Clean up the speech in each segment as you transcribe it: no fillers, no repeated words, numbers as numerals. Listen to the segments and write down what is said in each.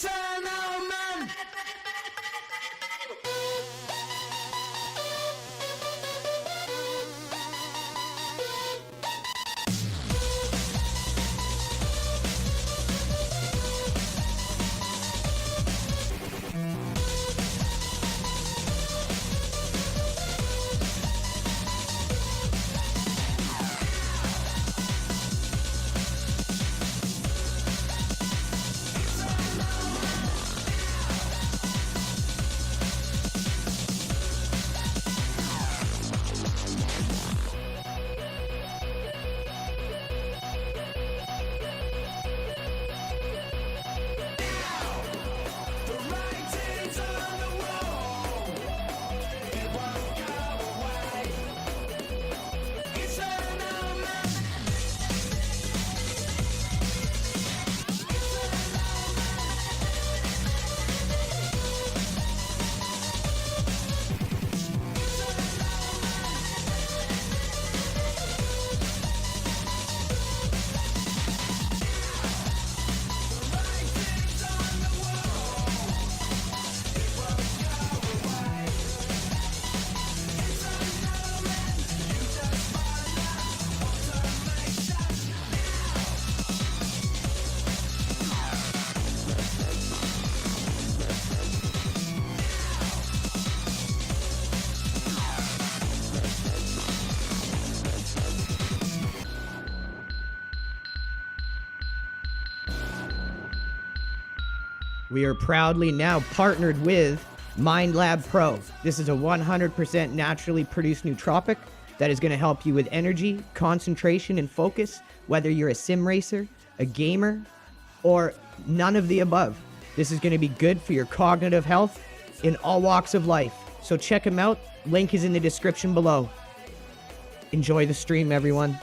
It's an omen. We are proudly now partnered with MindLab-Pro. This is a 100% naturally produced nootropic that is going to help you with energy, concentration, and focus, whether you're a sim racer, a gamer, or none of the above. This is going to be good for your cognitive health in all walks of life. So check them out. Link is in the description below. Enjoy the stream, everyone.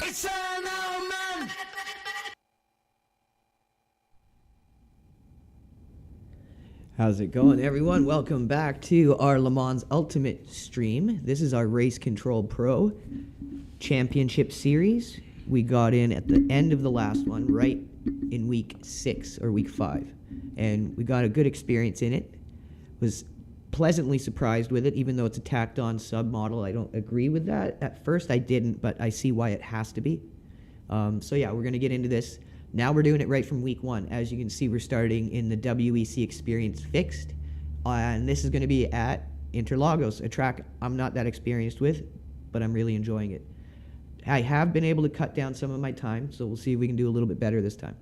It's an omen. How's it going, everyone? Welcome back to our Le Mans Ultimate stream. This is our Race Control Pro Championship Series. We got in at the end of the last one, right in week 6 or week 5. And we got a good experience in it. Was pleasantly surprised with it, even though it's a tacked on sub model. I don't agree with that. At first I didn't, but I see why it has to be. So yeah, we're gonna get into this. Now we're doing it right from week 1. As you can see, we're starting in the WEC Experience Fixed. And this is gonna be at Interlagos, a track I'm not that experienced with, but I'm really enjoying it. I have been able to cut down some of my time, so we'll see if we can do a little bit better this time.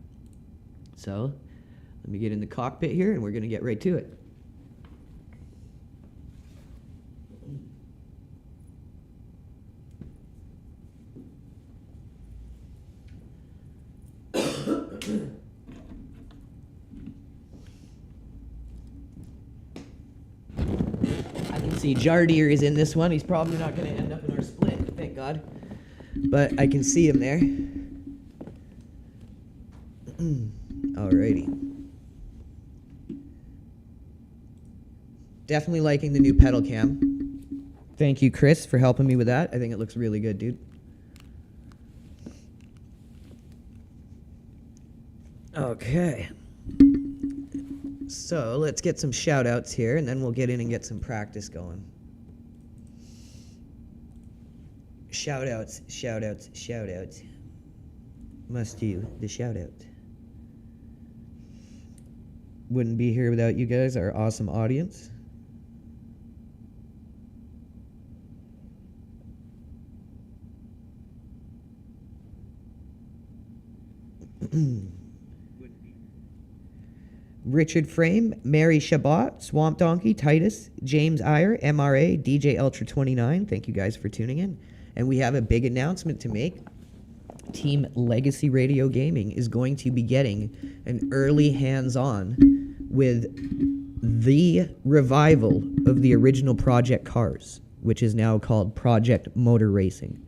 So let me get in the cockpit here and we're gonna get right to it. I can see Jardier is in this one. He's probably not going to end up in our split, thank God. But I can see him there. Alrighty. Definitely liking the new pedal cam. Thank you, Chris, for helping me with that. I think it looks really good, dude. Okay. So let's get some shout outs here and then we'll get in and get some practice going. Shout outs, shout outs, shout outs. Must do the shout out. Wouldn't be here without you guys, our awesome audience. Richard Frame, Mary Shabbat, Swamp Donkey, Titus, James Iyer, MRA, DJ Ultra 29. Thank you guys for tuning in. And we have a big announcement to make. Team Legacy Radio Gaming is going to be getting an early hands-on with the revival of the original Project Cars. which is now called Project Motor Racing.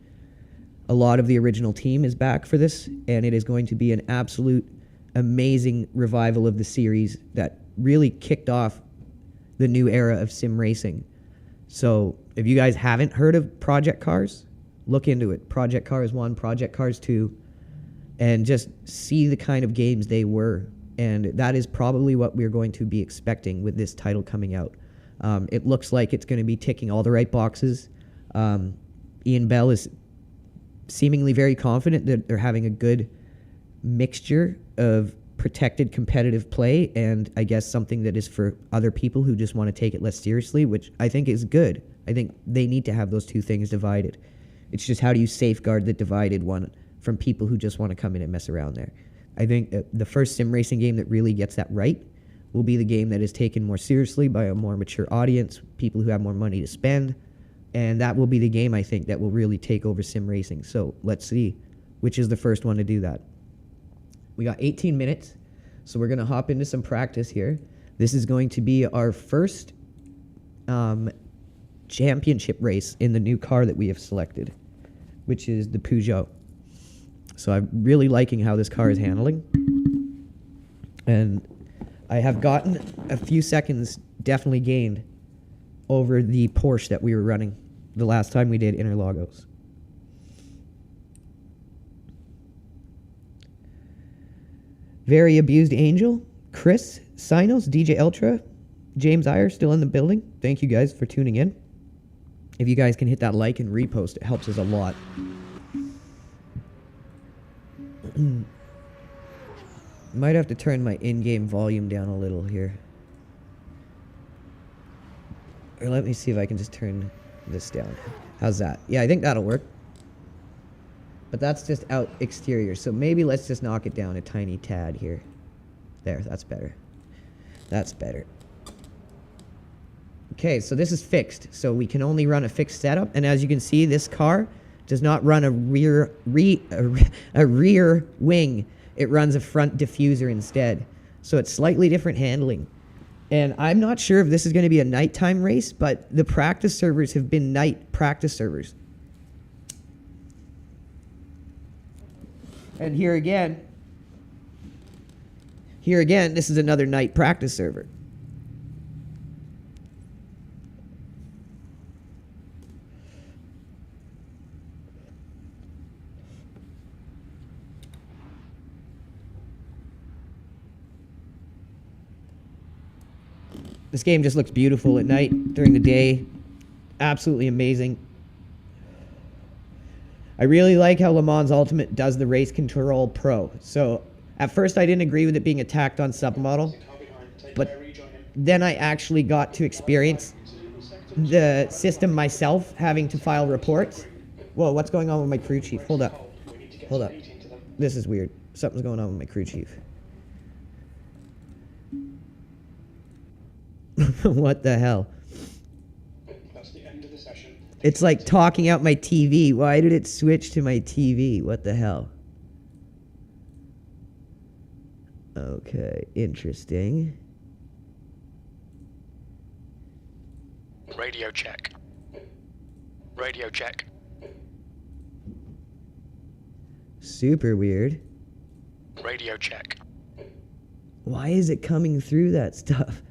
A lot of the original team is back for this, and it is going to be an absolute amazing revival of the series that really kicked off the new era of sim racing. So if you guys haven't heard of Project Cars, look into it. Project Cars 1, Project Cars 2, and just see the kind of games they were. And that is probably what we're going to be expecting with this title coming out. It looks like it's going to be ticking all the right boxes. Ian Bell is seemingly very confident that they're having a good mixture of protected competitive play and I guess something that is for other people who just want to take it less seriously, which I think is good. I think they need to have those two things divided. It's just how do you safeguard the divided one from people who just want to come in and mess around there. I think the first sim racing game that really gets that right will be the game that is taken more seriously by a more mature audience, people who have more money to spend, and that will be the game, I think, that will really take over sim racing. So let's see which is the first one to do that. We got 18 minutes, so we're going to hop into some practice here. This is going to be our first championship race in the new car that we have selected, which is the Peugeot. So I'm really liking how this car is handling. And I have gotten a few seconds definitely gained over the Porsche that we were running the last time we did Interlagos. Very Abused Angel, Chris, Sinos, DJ Ultra, James Iyer still in the building. Thank you guys for tuning in. If you guys can hit that like and repost, it helps us a lot. Might have to turn my in-game volume down a little here. Or let me see if I can just turn this down. How's that? Yeah, I think that'll work. But that's just out exterior. So maybe let's just knock it down a tiny tad here. There, that's better. That's better. Okay, so this is fixed. So we can only run a fixed setup. And as you can see, this car does not run a rear wing. It runs a front diffuser instead. So it's slightly different handling. And I'm not sure if this is going to be a nighttime race, but the practice servers have been night practice servers. And here again, this is another night practice server. This game just looks beautiful at night, during the day. Absolutely amazing. I really like how Le Mans Ultimate does the Race Control Pro. So at first I didn't agree with it being attacked on submodel, but then I actually got to experience the system myself, having to file reports. Whoa, what's going on with my crew chief? Hold up. Hold up. This is weird. Something's going on with my crew chief. What the hell? That's the end of the session. It's like talking out my TV. Why did it switch to my TV? What the hell? Okay, interesting. Radio check. Radio check. Super weird. Radio check. Why is it coming through that stuff?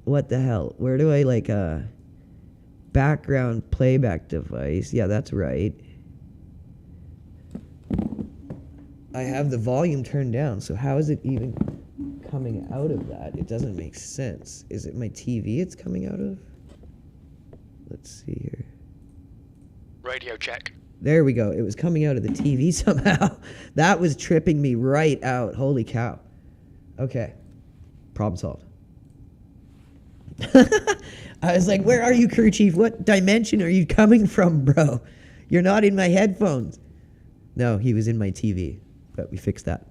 What the hell? Where do I like background playback device? Yeah, that's right. I have the volume turned down, so how is it even coming out of that? It doesn't make sense. Is it my TV it's coming out of? Let's see here. Radio check. There we go. It was coming out of the TV somehow. That was tripping me right out. Holy cow. Okay. Problem solved. I was like, where are you, crew chief? What dimension are you coming from, bro? You're not in my headphones. No, he was in my TV, but we fixed that.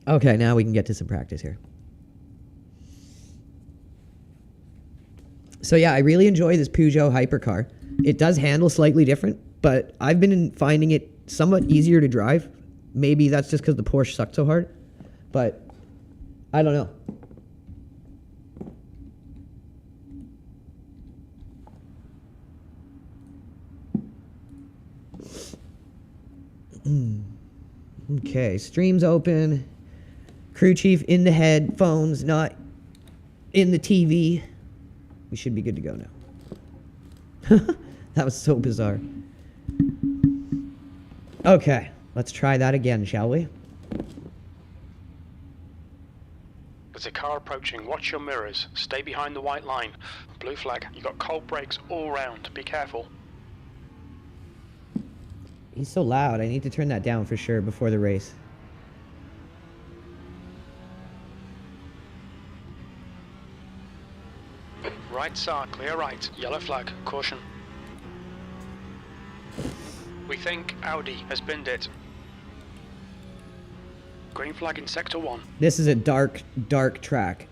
Okay, now we can get to some practice here. So yeah, I really enjoy this Peugeot hypercar. It does handle slightly different, but I've been finding it somewhat easier to drive. Maybe that's just because the Porsche sucked so hard, but I don't know. Okay, stream's open. Crew chief in the headphones, not in the TV. We should be good to go now. That was so bizarre. Okay, let's try that again, shall we? There's a car approaching. Watch your mirrors. Stay behind the white line. Blue flag. You got cold brakes all round. Be careful. He's so loud. I need to turn that down for sure before the race. Right side. Clear right. Yellow flag. Caution. We think Audi has binned it. Green flag in sector 1. This is a dark, dark track.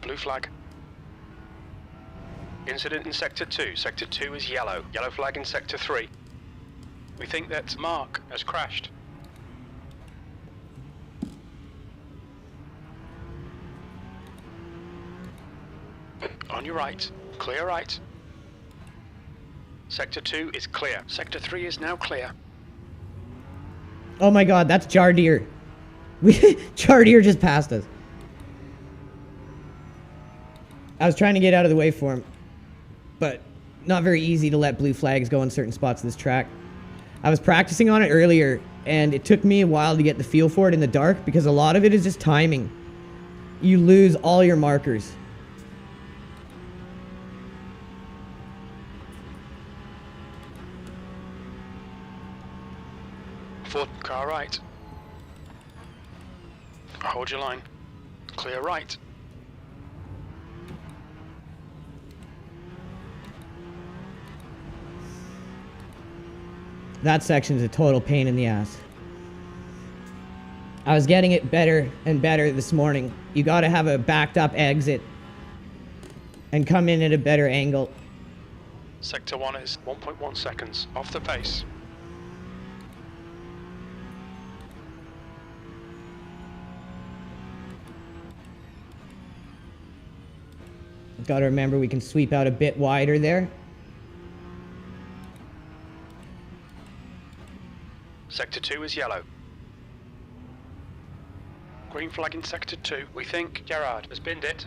Blue flag. Incident in sector 2. Sector 2 is yellow. Yellow flag in sector 3. We think that Mark has crashed. On your right. Clear right. Sector 2 is clear. Sector 3 is now clear. Oh my god, that's Jardier. Jardier just passed us. I was trying to get out of the way for him, but not very easy to let blue flags go in certain spots of this track. I was practicing on it earlier, and it took me a while to get the feel for it in the dark because a lot of it is just timing. You lose all your markers. Fourth car right. Hold your line. Clear right. That section's a total pain in the ass. I was getting it better and better this morning. You gotta have a backed up exit and come in at a better angle. Sector 1 is 1.1 seconds off the pace. Gotta remember we can sweep out a bit wider there. Sector 2 is yellow. Green flag in sector 2. We think Gerard has binned it.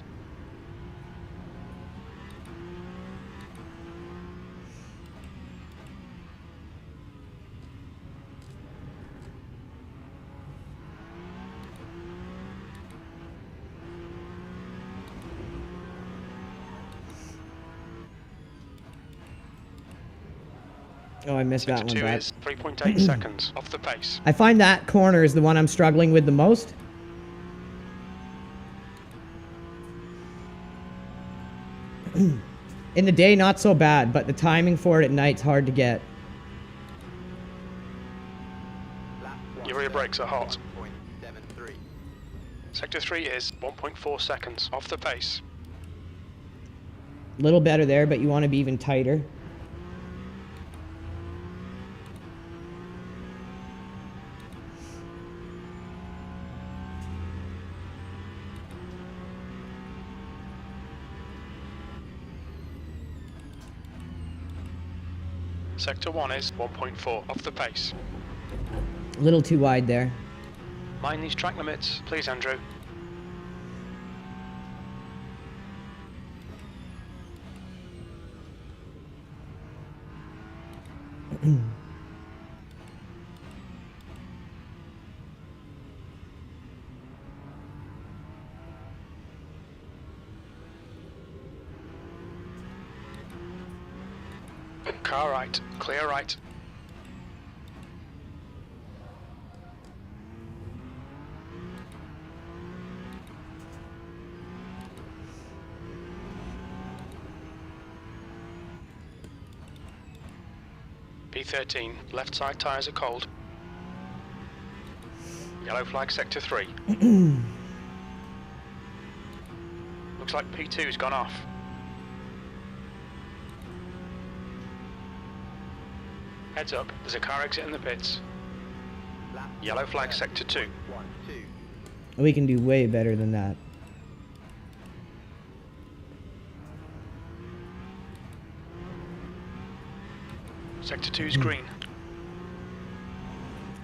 Oh, I missed that Sector one 2 back. is 3.8 seconds off the pace. I find that corner is the one I'm struggling with the most. In the day, not so bad, but the timing for it at night's hard to get. Your rear brakes are hot. Sector 3 is 1.4 seconds off the pace. A little better there, but you want to be even tighter. Sector 1 is 1.4 off the pace. A little too wide there. Mind these track limits, please, Andrew. Car right, clear right. B13, left side tyres are cold. Yellow flag sector 3. Looks like P2's gone off. Heads up, there's a car exit in the pits. Yellow flag, sector 2. We can do way better than that. Sector 2's green.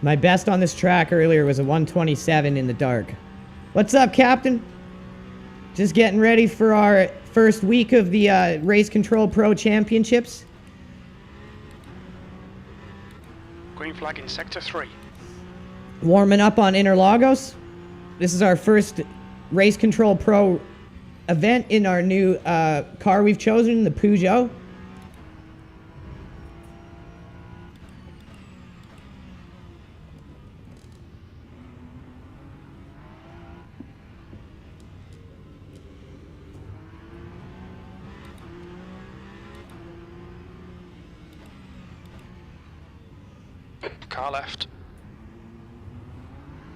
My best on this track earlier was a 127 in the dark. What's up, Captain? Just getting ready for our first week of the Race Control Pro Championships. Green flag in sector 3. Warming up on Interlagos. This is our first Race Control Pro event in our new car we've chosen, the Peugeot. Car left.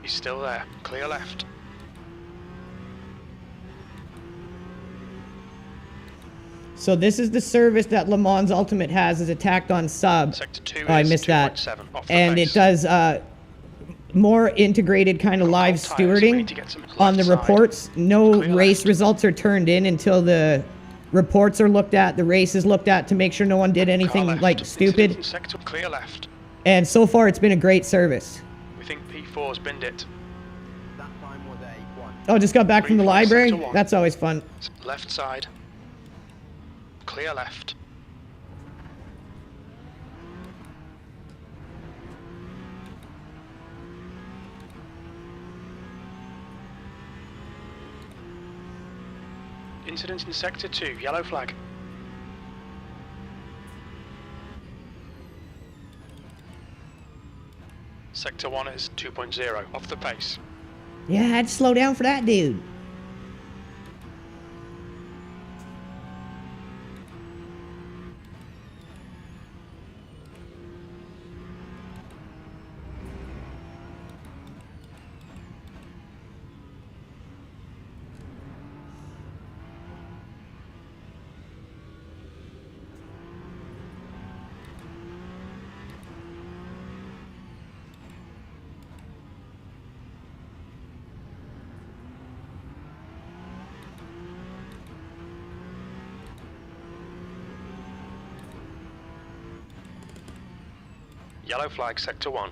He's still there. Clear left. So this is the service that Le Mans Ultimate has as a tacked on sub. Sector 2 I is missed that. 2.7 off the And base. it does more integrated kind of live Tires, we need stewarding to get some on the left side. reports. No Clear race left. results are turned in until the reports are looked at, the race is looked at to make sure no one did Car anything left. like Incident stupid. in sector clear left. And so far it's been a great service. We think P4's binned it. That time was A1. Oh, just got back from the Green flag, library? sector 1. That's always fun. Left side. Clear left. Incident in sector 2, yellow flag. Sector 1 is 2.0, off the pace. Yeah, I had to slow down for that dude. Yellow flag, sector 1.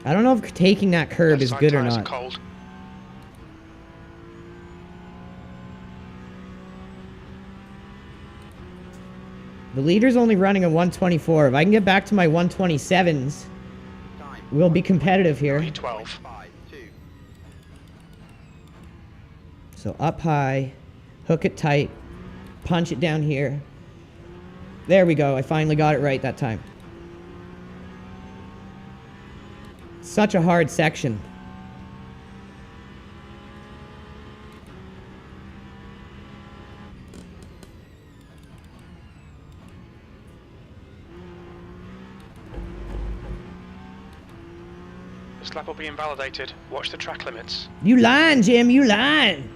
I don't know if taking that curb Left is side good or tyres are not. cold. The leader's only running a 124. If I can get back to my 127s, Time. we'll be competitive here. P12. 5-2. So up high, hook it tight, punch it down here. There we go. I finally got it right that time. Such a hard section. This lap will be invalidated. Watch the track limits. You lying, Jim. You lying.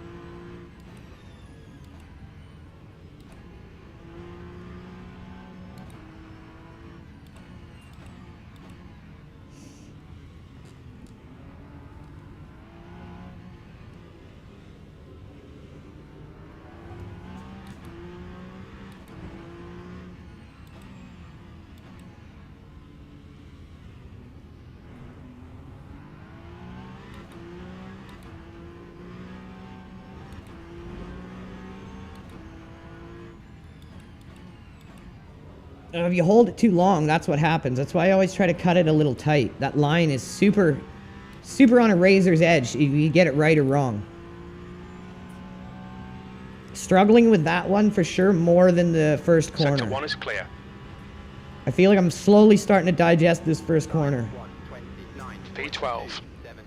If you hold it too long, that's what happens. That's why I always try to cut it a little tight. That line is super on a razor's edge. You get it right or wrong. Struggling with that one for sure more than the first corner. Sector 1 is clear. I feel like I'm slowly starting to digest this first corner. 1:29. P12. 7.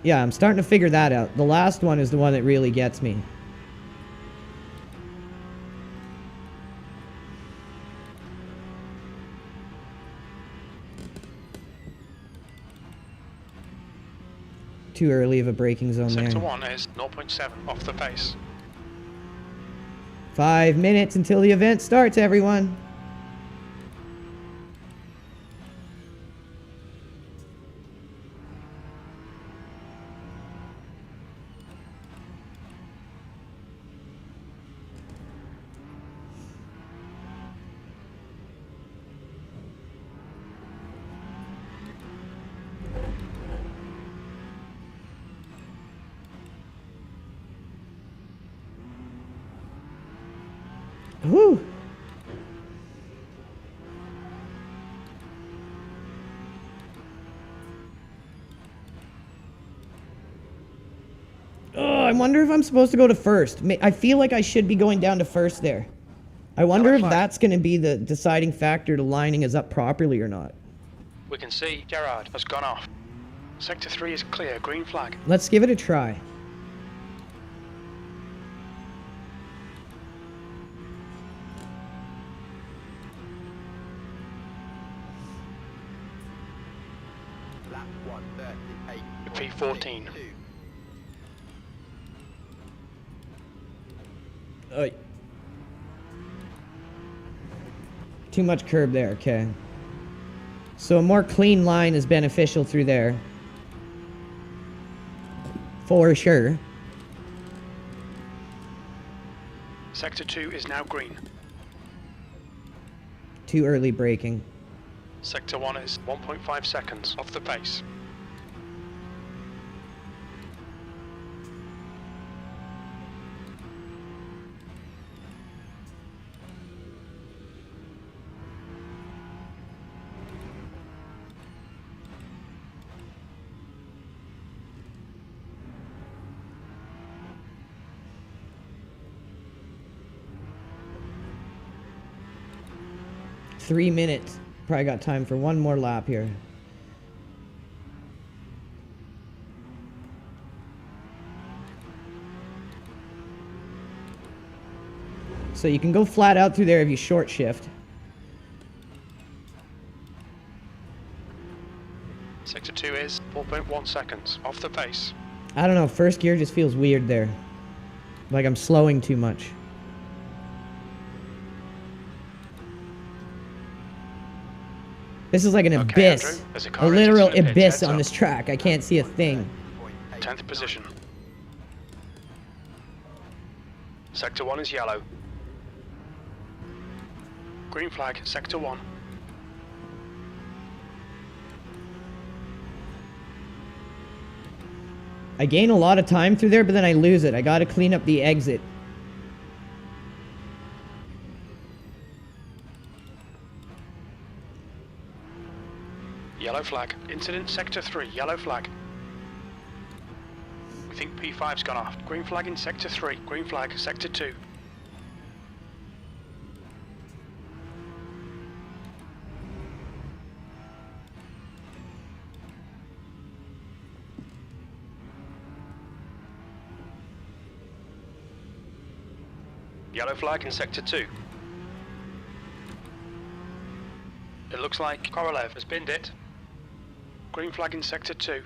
Yeah, I'm starting to figure that out. The last one is the one that really gets me. Too early of a braking zone there. Sector 1 is 0.7 off the pace. 5 minutes until the event starts, everyone. Whew. Oh, I wonder if I'm supposed to go to first. I feel like I should be going down to first there. I wonder if that's going to be the deciding factor to lining us up properly or not. We can see Gerard has gone off. Sector 3 is clear, green flag. Let's give it a try. Lap 138. P14. Too much curb there, okay. So a more clean line is beneficial through there. For sure. Sector 2 is now green. Too early braking. Sector 1 is 1.5 seconds off the pace. Three minutes. Probably got time for one more lap here. So you can go flat out through there if you short shift. Sector 2 is 4.1 seconds off the pace. I don't know, first gear just feels weird there. Like I'm slowing too much. This is like an abyss. Andrew, A literal entering the pits, abyss heads on up. this track. I can't see a thing. 10th position. Sector 1 is yellow. Green flag, Sector 1. I gain a lot of time through there, but then I lose it. I gotta clean up the exit. Yellow flag. Incident Sector 3, yellow flag. We think P5's gone off. Green flag in Sector 3, green flag, Sector 2. Yellow flag in Sector 2. It looks like Korolev has binned it. Green flag in Sector 2.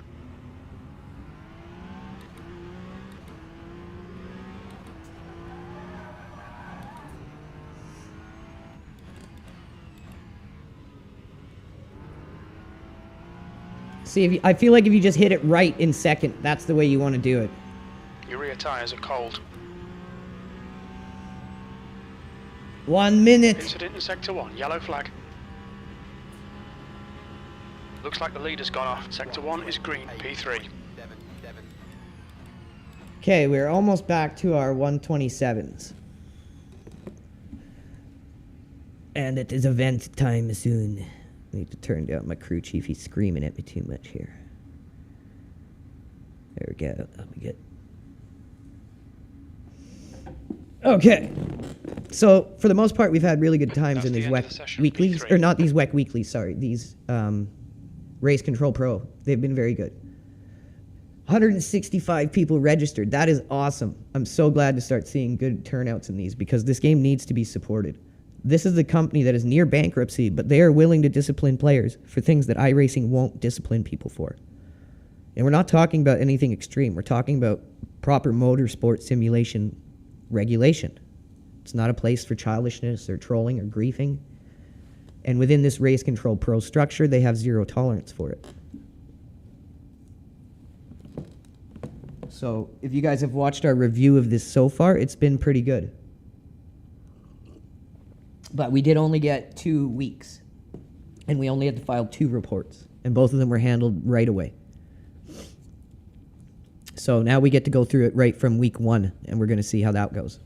See, I feel like if you just hit it right in second, that's the way you want to do it. Your rear tyres are cold. 1 minute. Incident in Sector 1, yellow flag. Looks like the leader's gone off. Sector 1 is green, P3. Okay, we're almost back to our 127s. And it is event time soon. I need to turn down my crew chief. He's screaming at me too much here. There we go. That'll be good. Okay. So, for the most part, we've had really good times That's in the these end of WEC the session, weeklies. P3. Or not these WEC weeklies, sorry. These Race Control Pro. They've been very good. 165 people registered. That is awesome. I'm so glad to start seeing good turnouts in these because this game needs to be supported. This is the company that is near bankruptcy, but they are willing to discipline players for things that iRacing won't discipline people for. And we're not talking about anything extreme. We're talking about proper motorsport simulation regulation. It's not a place for childishness or trolling or griefing. And within this Race Control Pro structure, they have zero tolerance for it. So if you guys have watched our review of this so far, it's been pretty good. But we did only get 2 weeks. And we only had to file 2 reports. And both of them were handled right away. So now we get to go through it right from week 1, and we're going to see how that goes.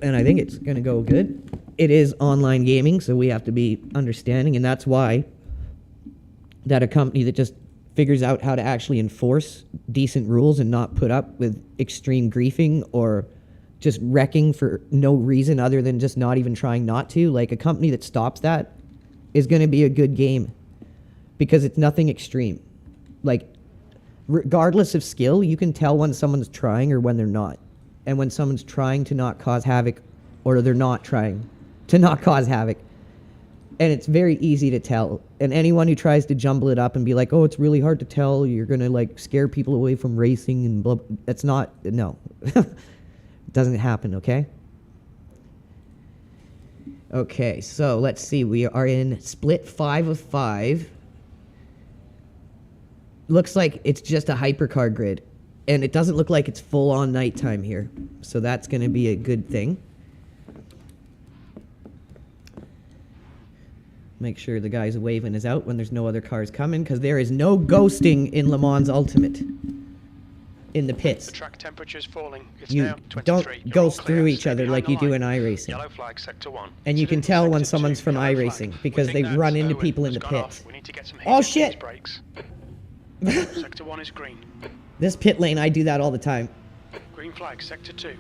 And I think it's going to go good. It is online gaming, so we have to be understanding, and that's why that a company that just figures out how to actually enforce decent rules and not put up with extreme griefing or just wrecking for no reason other than just not even trying not to, like a company that stops that is going to be a good game because it's nothing extreme. Like, regardless of skill, you can tell when someone's trying or when they're not. And when someone's trying to not cause havoc or they're not trying to not cause havoc. And it's very easy to tell. And anyone who tries to jumble it up and be like, oh, it's really hard to tell, you're going to like scare people away from racing and blah, that's not, no. It doesn't happen, okay? Okay, so let's see. We are in split 5 of 5. Looks like it's just a hypercar grid. And it doesn't look like it's full on nighttime here. So that's going to be a good thing. Make sure the guy's waving is out when there's no other cars coming, because there is no ghosting in Le Mans Ultimate. In the pits. The track temperature's falling. It's You now 23. don't You're ghost all clear. through each Stay other behind like the you do line. in iRacing. Yellow flag, sector 1. And you can tell when Sector someone's 2, from yellow flag. iRacing because We they think run that's into Owen people in has the gone pits. off. We need to get some Oh, heat shit! in these brakes. Sector 1 is green. This pit lane, I do that all the time. Green flag, sector 2.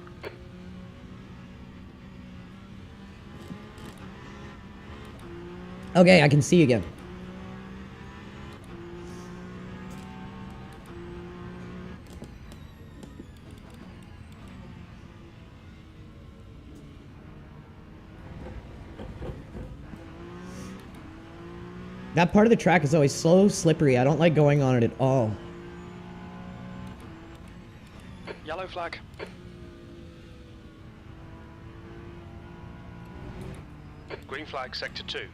Okay, I can see again. That part of the track is always so slippery. I don't like going on it at all. Yellow flag. Green flag, sector 2.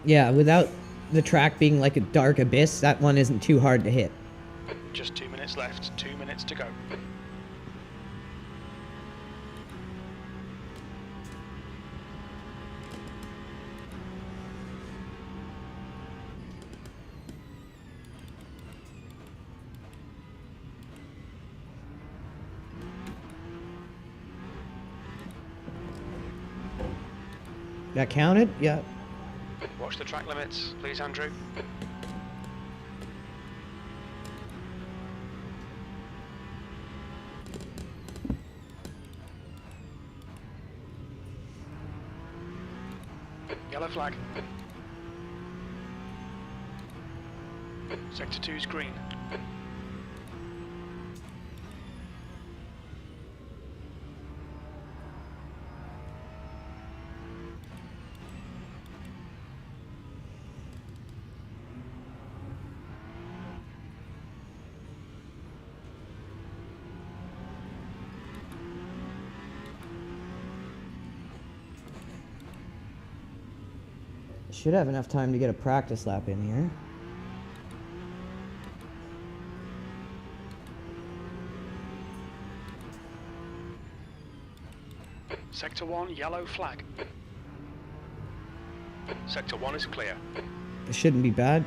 Yeah, without the track being like a dark abyss, that one isn't too hard to hit. Just 2 minutes left, 2 minutes to go. That counted? Yeah. Watch the track limits, please, Andrew. Yellow flag. Sector 2 is green. Should have enough time to get a practice lap in here. Sector 1, yellow flag. Sector 1 is clear. It shouldn't be bad.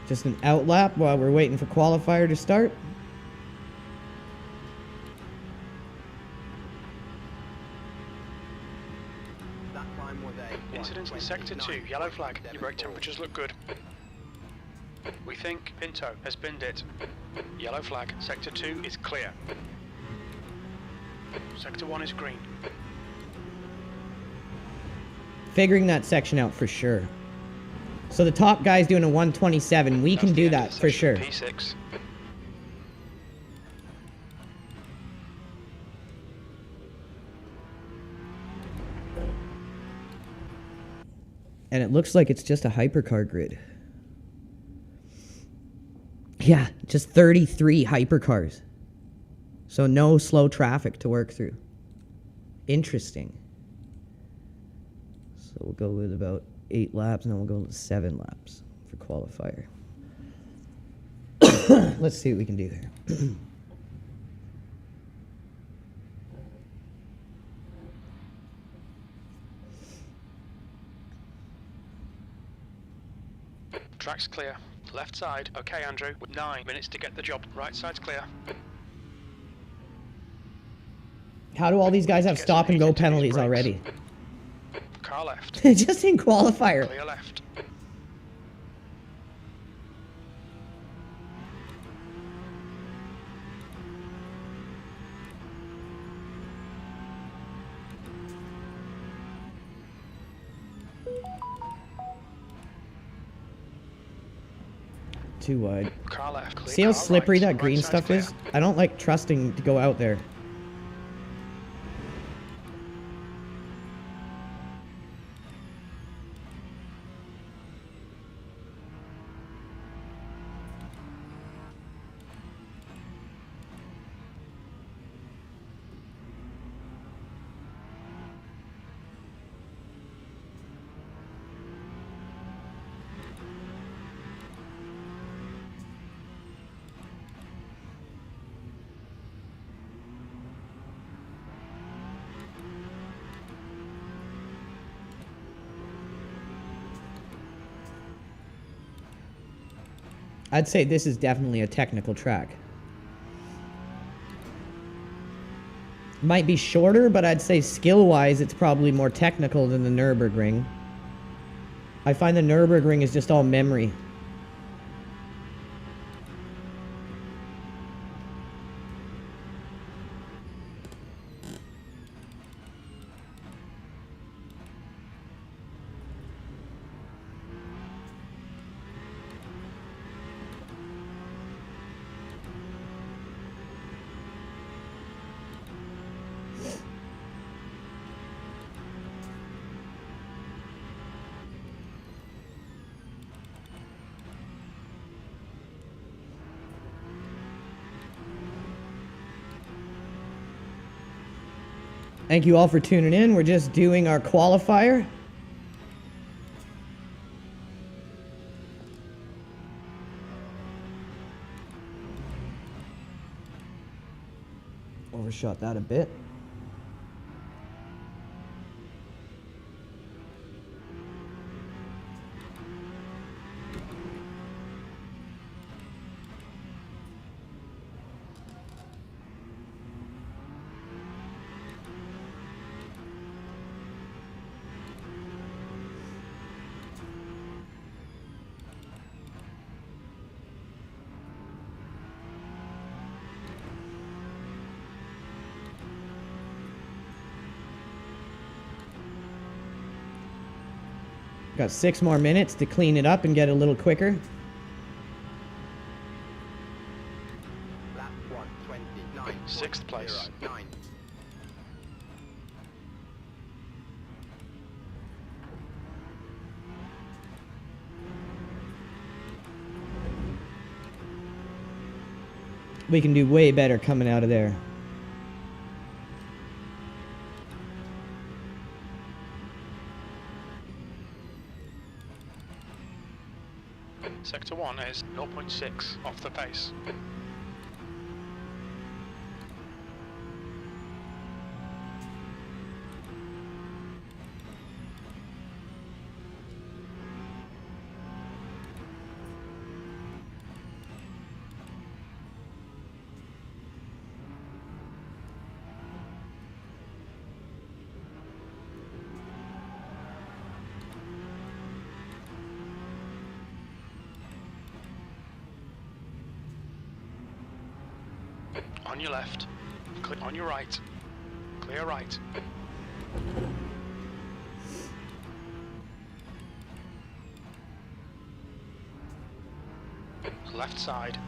Just an out lap while we're waiting for qualifier to start. Congratulations, in Sector 2, yellow flag. Your brake temperatures look good. We think Pinto has binned it. Yellow flag. Sector 2 is clear. Sector 1 is green. Figuring that section out for sure. So the top guy's doing a 127. We can do that for sure. P6. And it looks like it's just a hypercar grid. Yeah, just 33 hypercars. So no slow traffic to work through. Interesting. So we'll go with about 8 laps, and then we'll go with 7 laps for qualifier. Let's see what we can do there. Track's clear. Left side. Okay, Andrew. With 9 minutes to get the job. Right side's clear. How do all these guys have stop and go penalties already? Car left. Just in qualifier. Clear left. Too wide. Car left. Clear. See how Car slippery right. that green Right side's stuff clear. is? I don't like trusting to go out there. I'd say this is definitely a technical track. Might be shorter, but I'd say skill-wise, it's probably more technical than the Nürburgring. I find the Nürburgring is just all memory. Thank you all for tuning in. We're just doing our qualifier. Overshot that a bit. Got 6 more minutes to clean it up and get a little quicker. Lap 129. 6th place. 9. We can do way better coming out of there. Sector 1 is 0.6 off the pace. On your left. On your right. Clear right. Left side.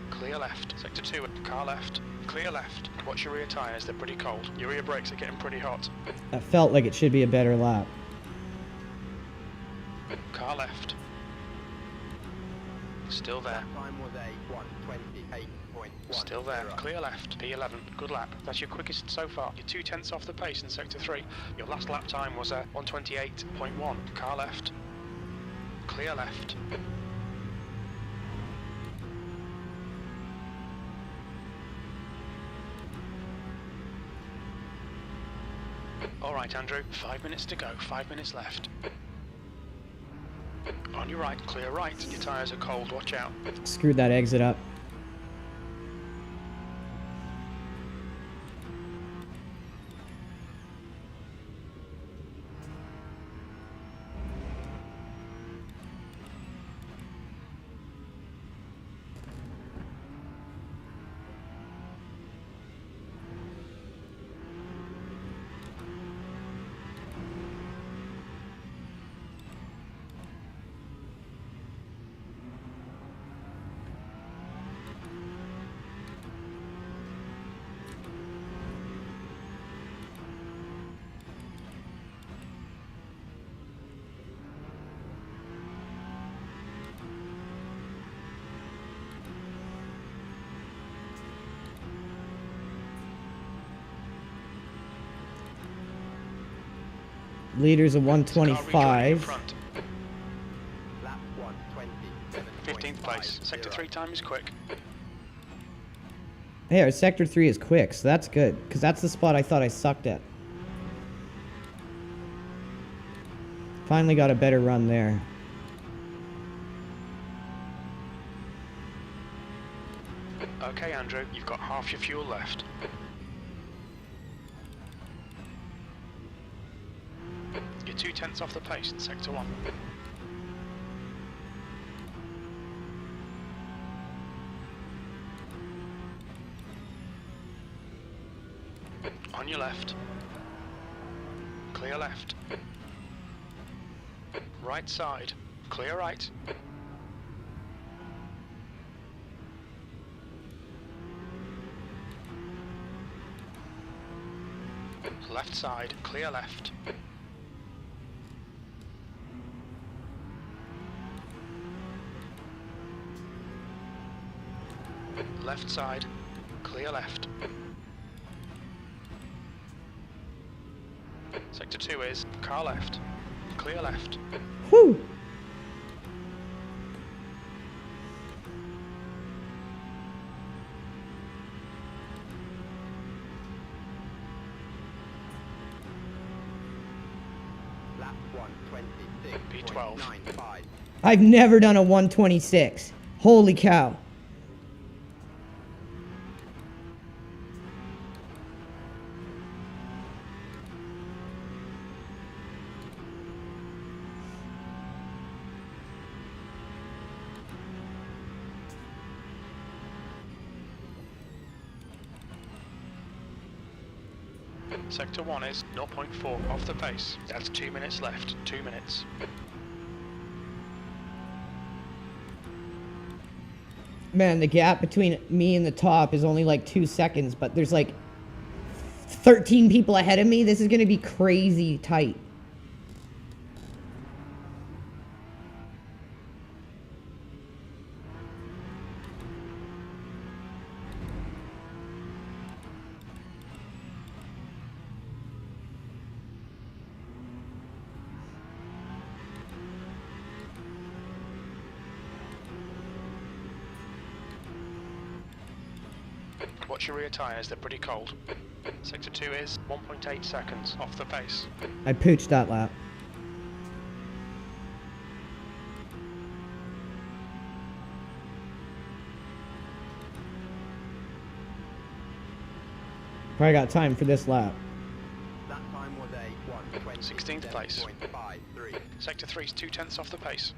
Clear left. Sector 2, car left. Clear left. Watch your rear tyres, they're pretty cold. Your rear brakes are getting pretty hot. That felt like it should be a better lap. Car left. Still there. Lap time was a 1:28.1. Still there. Clear left. P11. Good lap. That's your quickest so far. You're 2/10 off the pace in Sector 3. Your last lap time was a 1:28.1. Car left. Clear left. Alright Andrew, 5 minutes to go, 5 minutes left. On your right, clear right. Your tyres are cold, watch out. Screwed that exit up. Leaders of 125. Lap 1:27.5. 15th place. Sector 3 time is quick. Hey, our Sector 3 is quick, so that's good. Because that's the spot I thought I sucked at. Finally got a better run there. Okay Andrew, you've got half your fuel left. You're 2/10 off the pace in Sector 1. On your left. Clear left. Right side. Clear right. Left side. Clear left. Left side, clear left. Sector 2 is car left, clear left. Whew! Lap 1:26.95. I've never done a 126. Holy cow. Sector 1 is 0.4 off the pace. That's 2 minutes left. 2 minutes. Man, the gap between me and the top is only like 2 seconds, but there's like 13 people ahead of me. This is going to be crazy tight. Watch your rear tyres, they're pretty cold. Sector 2 is 1.8 seconds off the pace. I pooched that lap. Probably got time for this lap. That time was a 16th place. 1:27.53. Sector 3 is 2/10 off the pace.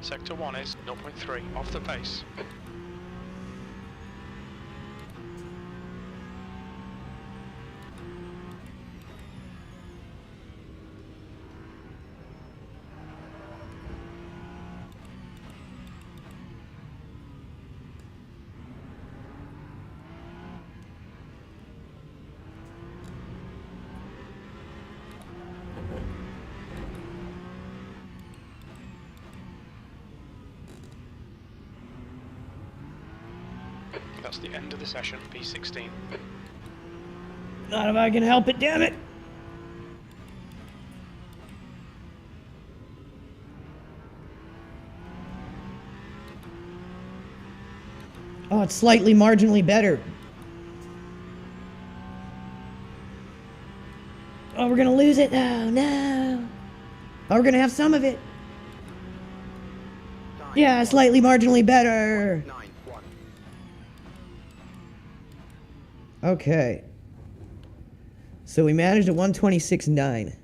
Sector 1 is 0.3 off the pace. That's the end of the session, P16. Not if I can help it, damn it! Oh, it's slightly marginally better. Oh, we're gonna lose it. Oh, no. Oh, we're gonna have some of it. Yeah, slightly marginally better. 9-1. Okay. So we managed a 126.9.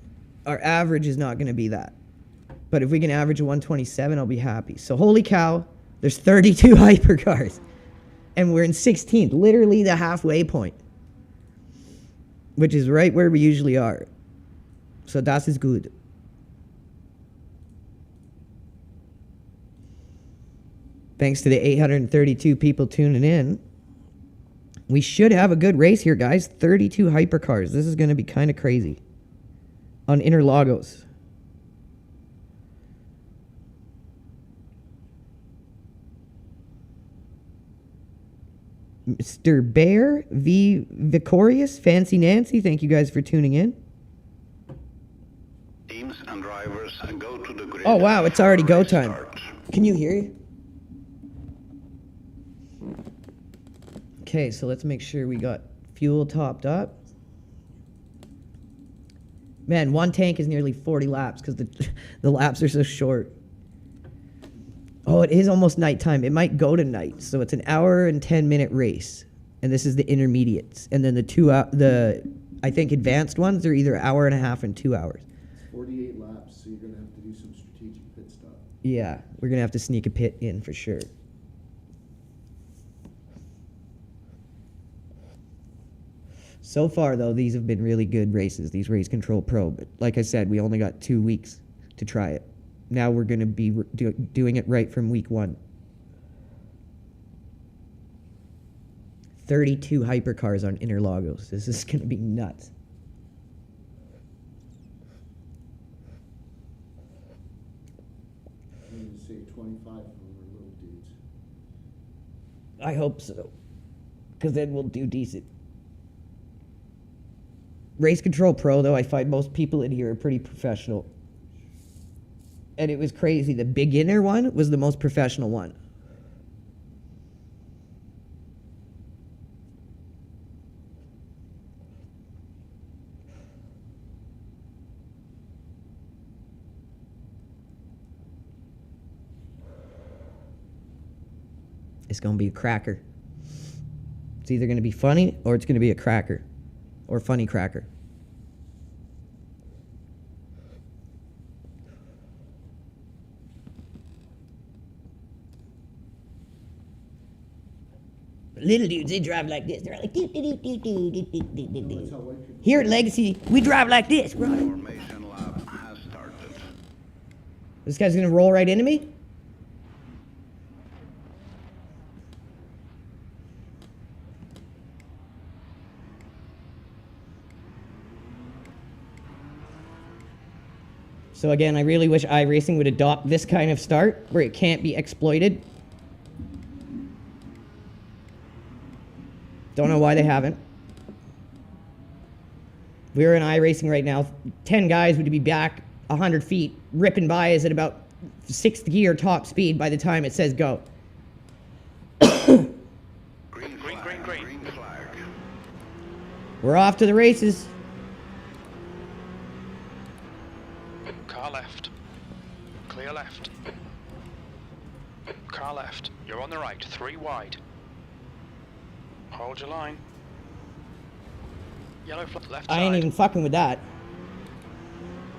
Our average is not going to be that. But if we can average a 127, I'll be happy. So holy cow, there's 32 hypercars. And we're in 16th, literally the halfway point. Which is right where we usually are. So that is good. Thanks to the 832 people tuning in. We should have a good race here, guys. 32 hypercars. This is going to be kind of crazy. On Interlagos. Mr. Bear V. Vicorious, Fancy Nancy, thank you guys for tuning in. Teams and drivers go to the grid. Oh, wow, it's already go time. Start. Can you hear you? Okay, so let's make sure we got fuel topped up. Man, one tank is nearly 40 laps because the laps are so short. Oh, it is almost nighttime. It might go to night. So it's an hour and 10-minute race. And this is the intermediates. And then I think advanced ones are either an hour and a half and 2 hours. It's 48 laps, so you're going to have to do some strategic pit stop. Yeah, we're going to have to sneak a pit in for sure. So far, though, these have been really good races, these Race Control Pro. But like I said, we only got 2 weeks to try it. Now we're going to be doing it right from week 1. 32 hypercars on Interlagos. This is going to be nuts. I'm going to say 25 of them are little dudes. I hope so. Because then we'll do decent. Race Control Pro, though, I find most people in here are pretty professional. And it was crazy. The beginner one was the most professional one. It's going to be a cracker. It's either going to be funny or it's going to be a cracker. Or funny cracker. Little dudes, they drive like this. They're like, doo, doo, doo, doo, doo, doo, doo, doo, doo, That's how doo. white people Here at Legacy, we drive like this, bro. Formation lap has started. This guy's gonna roll right into me? So again, I really wish iRacing would adopt this kind of start where it can't be exploited. Don't know why they haven't. If we were in iRacing right now, 10 guys would be back 100 feet, ripping by us at about 6th gear top speed by the time it says go. Green Green, flag. green, green. Green flag. We're off to the races. Car left. Clear left. Car left. You're on the right, 3 wide. Hold your line. Yellow flag left I side. ain't even fucking with that.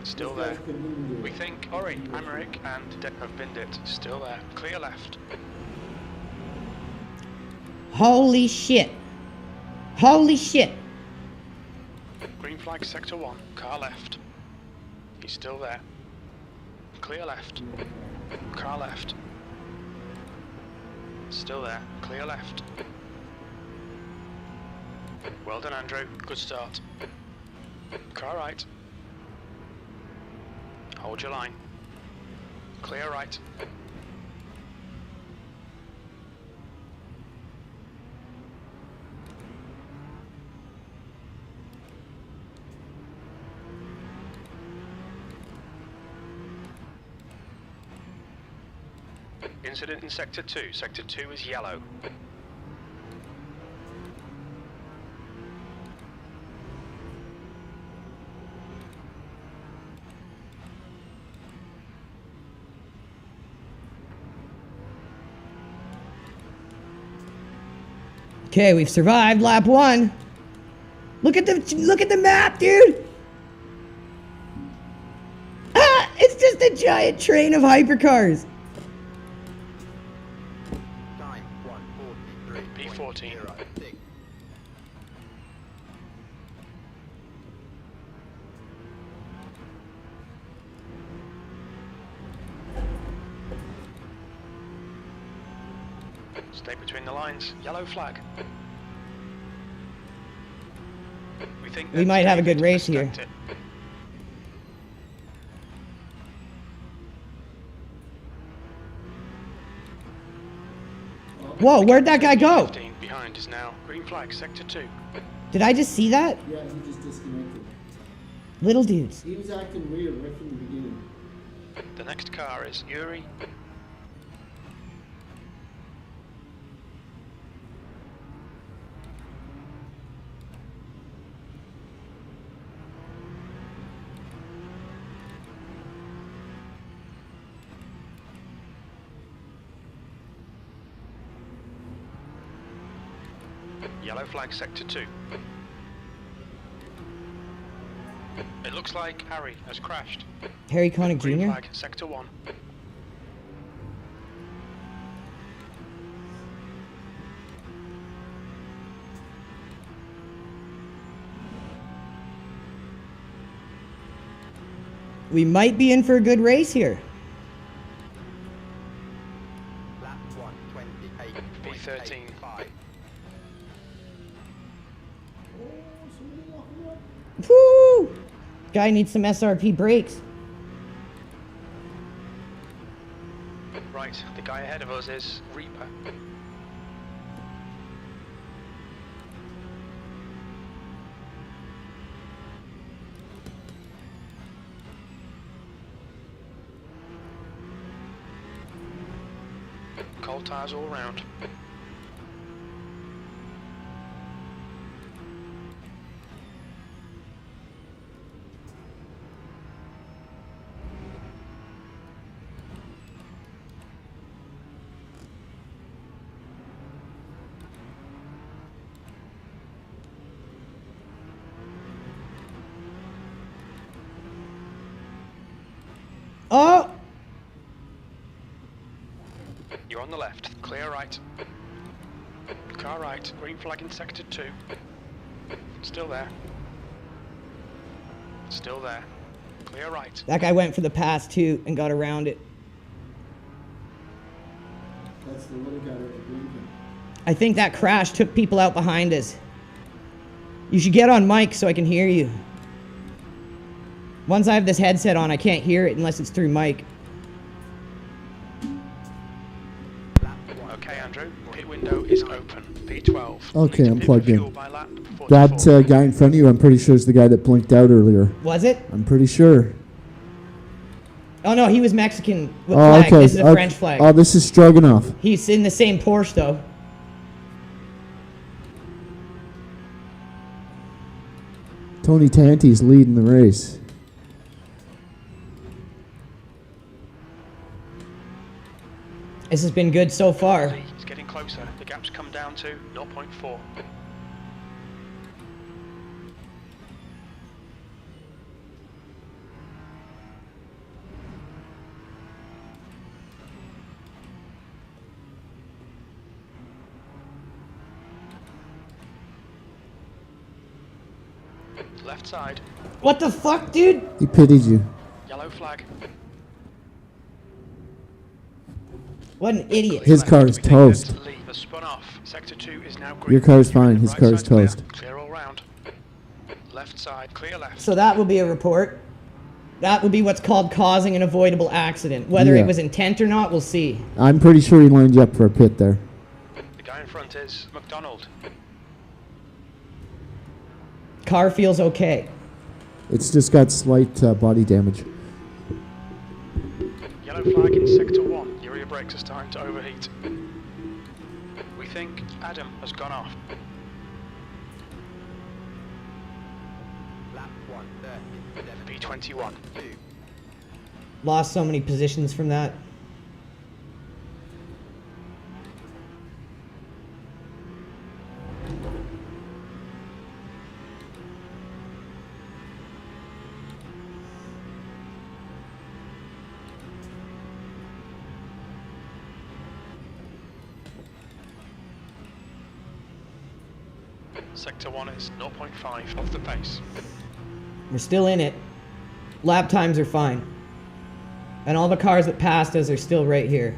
Still These there. guys couldn't even do We it. think Ori, Amaric and Dick have binned it. Still there. Clear left. Holy shit. Holy shit. Green flag sector 1. Car left. He's still there. Clear left. Car left. Still there. Clear left. Well done, Andrew. Good start. Car right. Hold your line. Clear right. Incident in Sector 2. Sector 2 is yellow. Okay, we've survived lap 1. Look at the map, dude. Ah, it's just a giant train of hypercars. Time 1:43. P14. 06. Stay between the lines. Yellow flag. We think We might have a good race here. It. Whoa, where'd that guy go? 15 behind is now green flag sector 2. Did I just see that? Yeah, he just disconnected. Little dudes. He was acting weird right from the beginning. The next car is Yuri. Yellow flag sector 2. It looks like Harry has crashed. Harry Connick Green Jr.? flag sector 1. We might be in for a good race here. Lap 1:28.85. Woo! Guy needs some SRP brakes. Right, the guy ahead of us is Reaper. Cold tires all round. Oh! You're on the left. Clear right. Car right. Green flag in sector 2. Still there. Still there. Clear right. That guy went for the pass too and got around it. That's the little guy right blinking. I think that crash took people out behind us. You should get on mic so I can hear you. Once I have this headset on, I can't hear it unless it's through mic. Okay, Andrew. Pit window is open. P12. Okay, I'm Pit plugged in. fuel by lap 44. That guy in front of you, I'm pretty sure is the guy that blinked out earlier. Was it? I'm pretty sure. Oh no, he was Mexican with Oh, flag. okay. This is a French flag. Oh, this is Stroganoff. He's in the same Porsche though. Tony Tanti's leading the race. This has been good so far. It's getting closer. The gap's come down to 0.4. Left side. What the fuck, dude? He pitied you. Yellow flag. What an idiot. His car is toast. Lee has spun off. Sector 2 is now green. Your car is You're in fine. the His right car is side's clear. toast. Clear all round. Left side, clear left. So that will be a report. That would be what's called causing an avoidable accident. Whether Yeah. it was intent or not, we'll see. I'm pretty sure he lined you up for a pit there. The guy in front is McDonald. Car feels okay. It's just got slight body damage. Yellow flag in sector 1. Your rear brakes is starting to overheat. We think Adam has gone off. Lap 130. P21. 2. Lost so many positions from that. Sector 1 is 0.5 off the pace. We're still in it. Lap times are fine. And all the cars that passed us are still right here.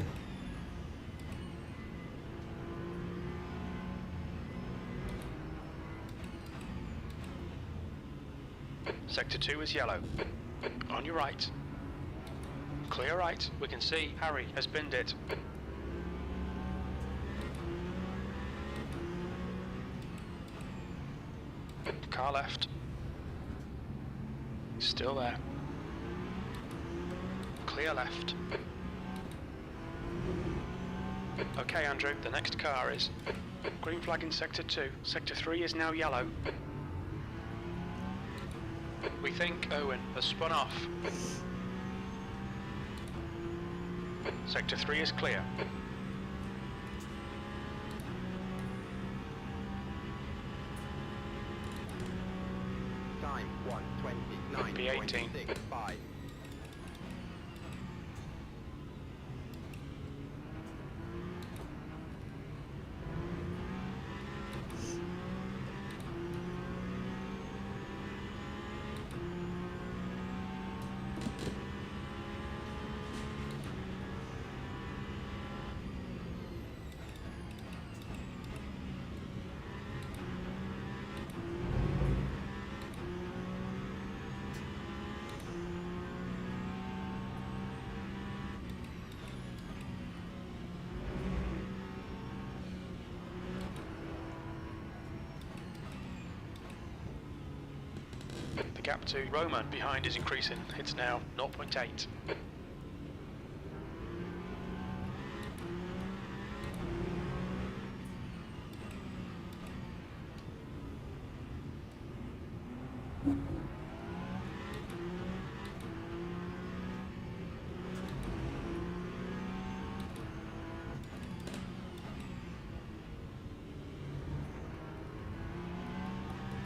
Sector 2 is yellow. On your right. Clear right. We can see Harry has binned it. Car left. Still there. Clear left. Okay, Andrew, the next car is green flag in sector 2. Sector 3 is now yellow. We think Owen has spun off. Sector 3 is clear. Time 1:29.65. The gap to Roman behind is increasing. It's now 0.8.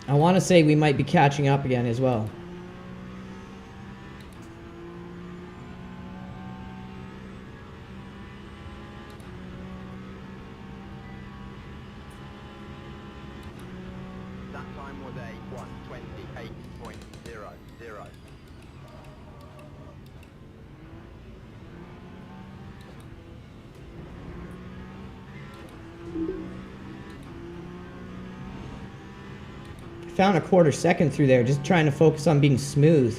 I want to say we might be catching up again as well. That time was a 1:28.00. Found a quarter second through there, just trying to focus on being smooth.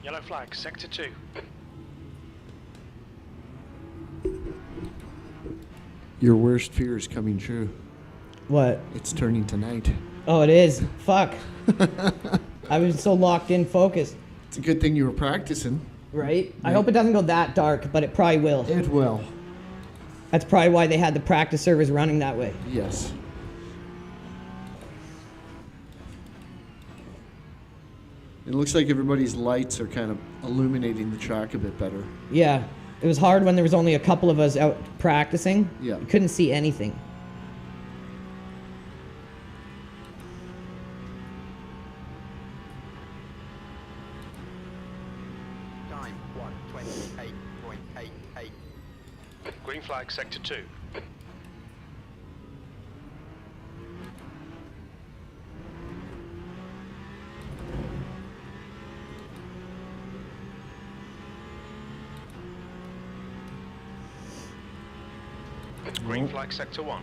Yellow flag, sector 2. Your worst fear is coming true. What? It's turning tonight. Oh, it is. Fuck. I was so locked in, focused. It's a good thing you were practicing. Right? I hope it doesn't go that dark, but it probably will. It will. That's probably why they had the practice servers running that way. Yes. It looks like everybody's lights are kind of illuminating the track a bit better. Yeah. It was hard when there was only a couple of us out practicing. Yeah. You couldn't see anything. Time 1:28.88. Green flag, sector 2. Green flag, sector 1.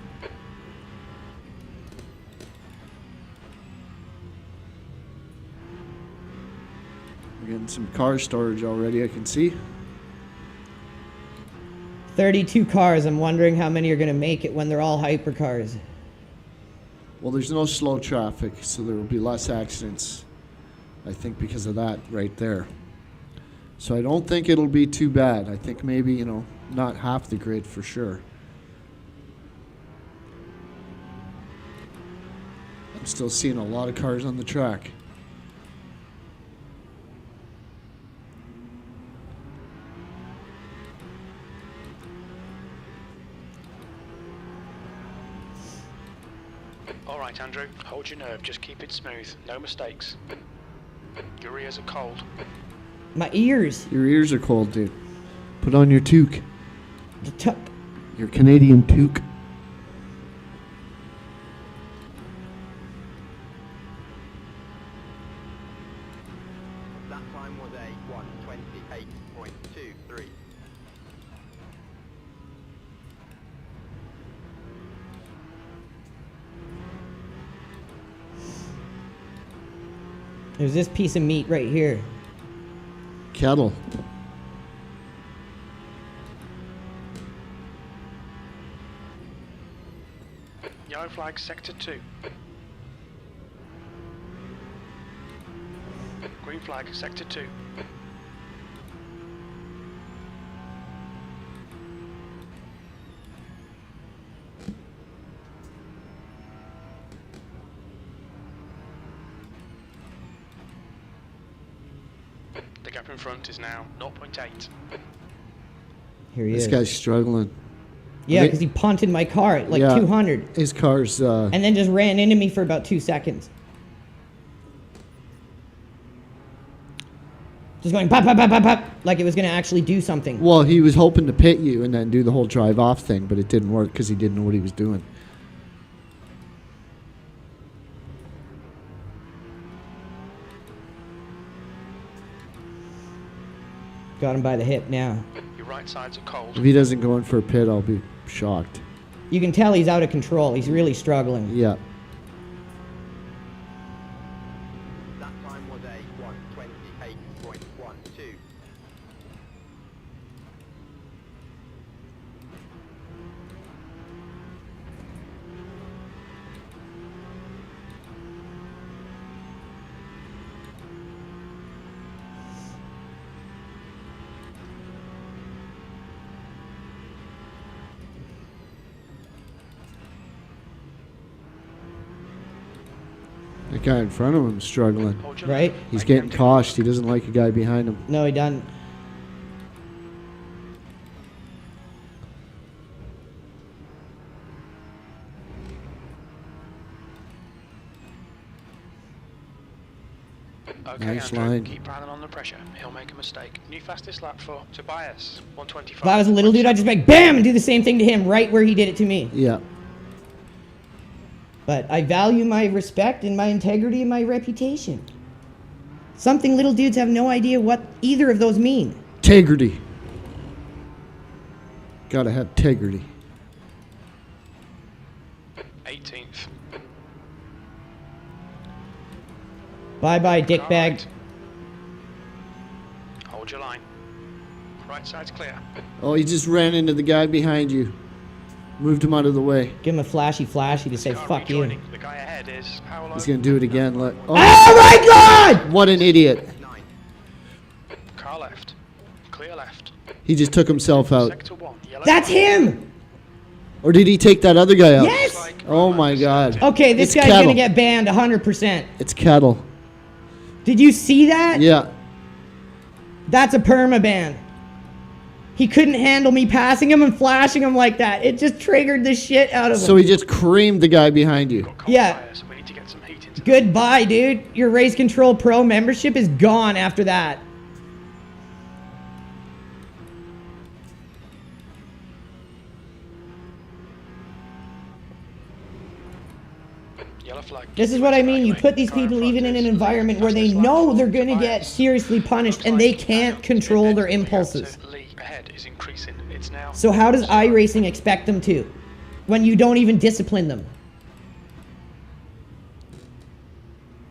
We're getting some car storage already, I can see. 32 cars. I'm wondering how many are going to make it when they're all hypercars. Well, there's no slow traffic, so there will be less accidents, I think, because of that right there. So I don't think it'll be too bad. I think maybe, you know, not half the grid for sure. I'm still seeing a lot of cars on the track. All right, Andrew, hold your nerve, just keep it smooth, no mistakes. Your ears are cold. My ears. Your ears are cold, dude. Put on your toque. The tuck. Your Canadian toque. That time was a 1:28.23. There's this piece of meat right here. Kettle. Yellow flag, sector 2. Green flag, sector 2. The gap in front is now 0.8. Here he This is. guy's struggling. Yeah, because he punted my car at like Yeah. 200. His car's, And then just ran into me for about 2 seconds. Just going pop, pop, pop, pop, pop, like it was going to actually do something. well, he was hoping to pit you and then do the whole drive off thing, but it didn't work because he didn't know what he was doing. Got him by the hip now. Your right sides are cold. If he doesn't go in for a pit, I'll be shocked. You can tell he's out of control. He's really struggling. Yeah. That time was a 1:28.12. The guy in front of him is struggling. Hold your Right? nerve. He's Make getting empty. coshed. He doesn't like a guy behind him. No, he doesn't. Okay, Nice Andrew, line. keep piling on the pressure. He'll make a mistake. New fastest lap for Tobias, 125. If I was a little dude, I'd just be like, BAM! And do the same thing to him right where he did it to me. Yeah. But I value my respect and my integrity and my reputation. Something little dudes have no idea what either of those mean. Integrity. Gotta have integrity. 18th. Bye-bye, dickbag. Right. Hold your line. Right side's clear. Oh, he just ran into the guy behind you. Moved him out of the way. Give him a flashy to say, Car fuck you. rejoining. The guy ahead is Paolo. He's gonna do it again. Let. Oh, Oh my god! what an idiot! 9. Car left. Clear left. He just took himself out. Sector 1. Yellow That's flag. him! Or did he take that other guy out? Yes! Like Oh right my left god. sector. Okay, this It's guy's cattle. gonna get banned 100%. It's cattle. Did you see that? Yeah. That's a perma ban. He couldn't handle me passing him and flashing him like that. It just triggered the shit out of him. So he just creamed the guy behind you. Got cold Yeah. tires, we need to get some heat into Goodbye, dude. Your Race Control Pro membership is gone after that. Yellow flag. This is what I mean. You put these people even in an environment where they know they're going to get seriously punished and they can't control their impulses. Lee ahead is increasing. It's now. So how does iRacing expect them to when you don't even discipline them?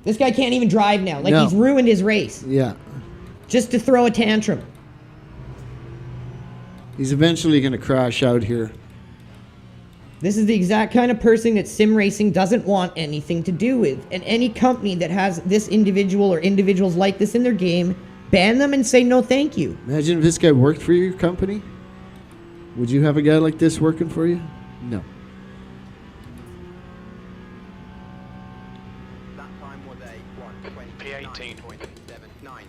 This guy can't even drive now. Like, No. he's ruined his race Yeah. just to throw a tantrum. He's eventually going to crash out here. This is the exact kind of person that sim racing doesn't want anything to do with. And any company that has this individual or individuals like this in their game, ban them and say no thank you. Imagine if this guy worked for your company. Would you have a guy like this working for you? No. That time was a P18. 1:29.79.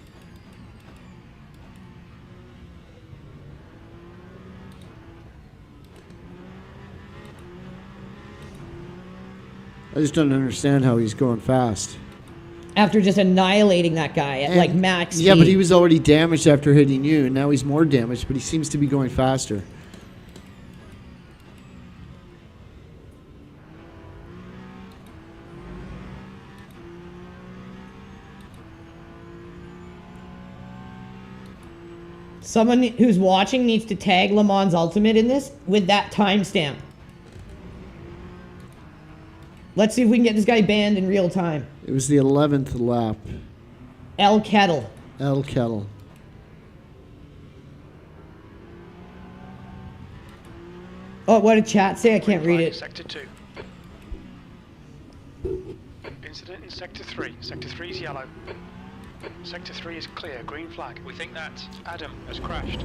I just don't understand how he's going fast. After just annihilating that guy at like max Yeah, speed. but he was already damaged after hitting you, and now he's more damaged, but he seems to be going faster. Someone who's watching needs to tag Le Mans Ultimate in this with that timestamp. Let's see if we can get this guy banned in real time. It was the 11th lap. L Kettle. L. Kettle. Oh, what did chat say? I can't read it. Sector 2. Incident in Sector 3. Sector 3 is yellow. Sector 3 is clear, green flag. We think that Adam has crashed.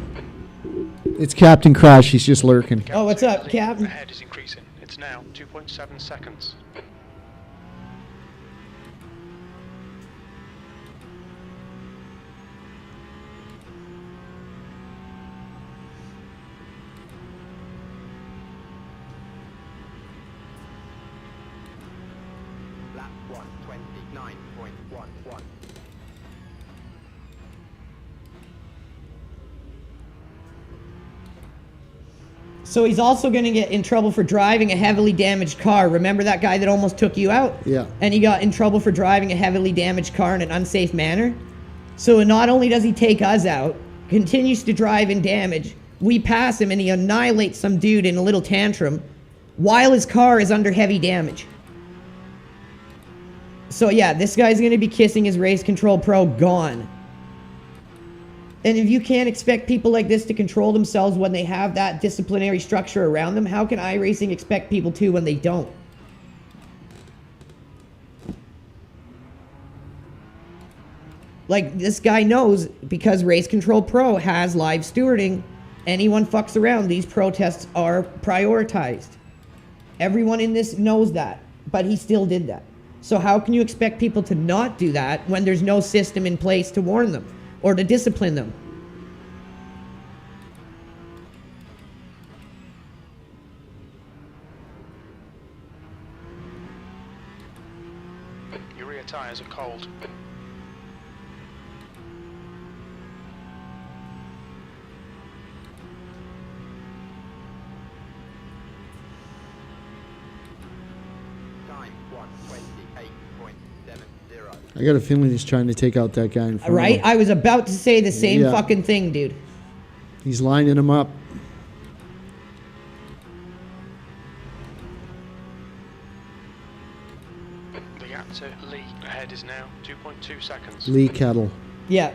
It's Captain Crash. He's just lurking. Oh, what's up, Lee Captain? ahead is increasing. It's now 2.7 seconds. Lap 1:29.11. So he's also going to get in trouble for driving a heavily damaged car. Remember that guy that almost took you out? Yeah. And he got in trouble for driving a heavily damaged car in an unsafe manner? So not only does he take us out, continues to drive in damage, we pass him and he annihilates some dude in a little tantrum while his car is under heavy damage. So yeah, this guy's going to be kissing his Race Control Pro gone. And if you can't expect people like this to control themselves when they have that disciplinary structure around them, how can iRacing expect people to when they don't? Like, this guy knows, because Race Control Pro has live stewarding, anyone fucks around, these protests are prioritized. Everyone in this knows that, but he still did that. So how can you expect people to not do that when there's no system in place to warn them or to discipline them? Your rear tyres are cold. Time 1:28.70. I got a feeling he's trying to take out that guy in front Right? of him. I was about to say the same Yeah. fucking thing, dude. He's lining him up. The gap to Lee ahead is now 2.2 seconds. Lee Kettle. Yeah.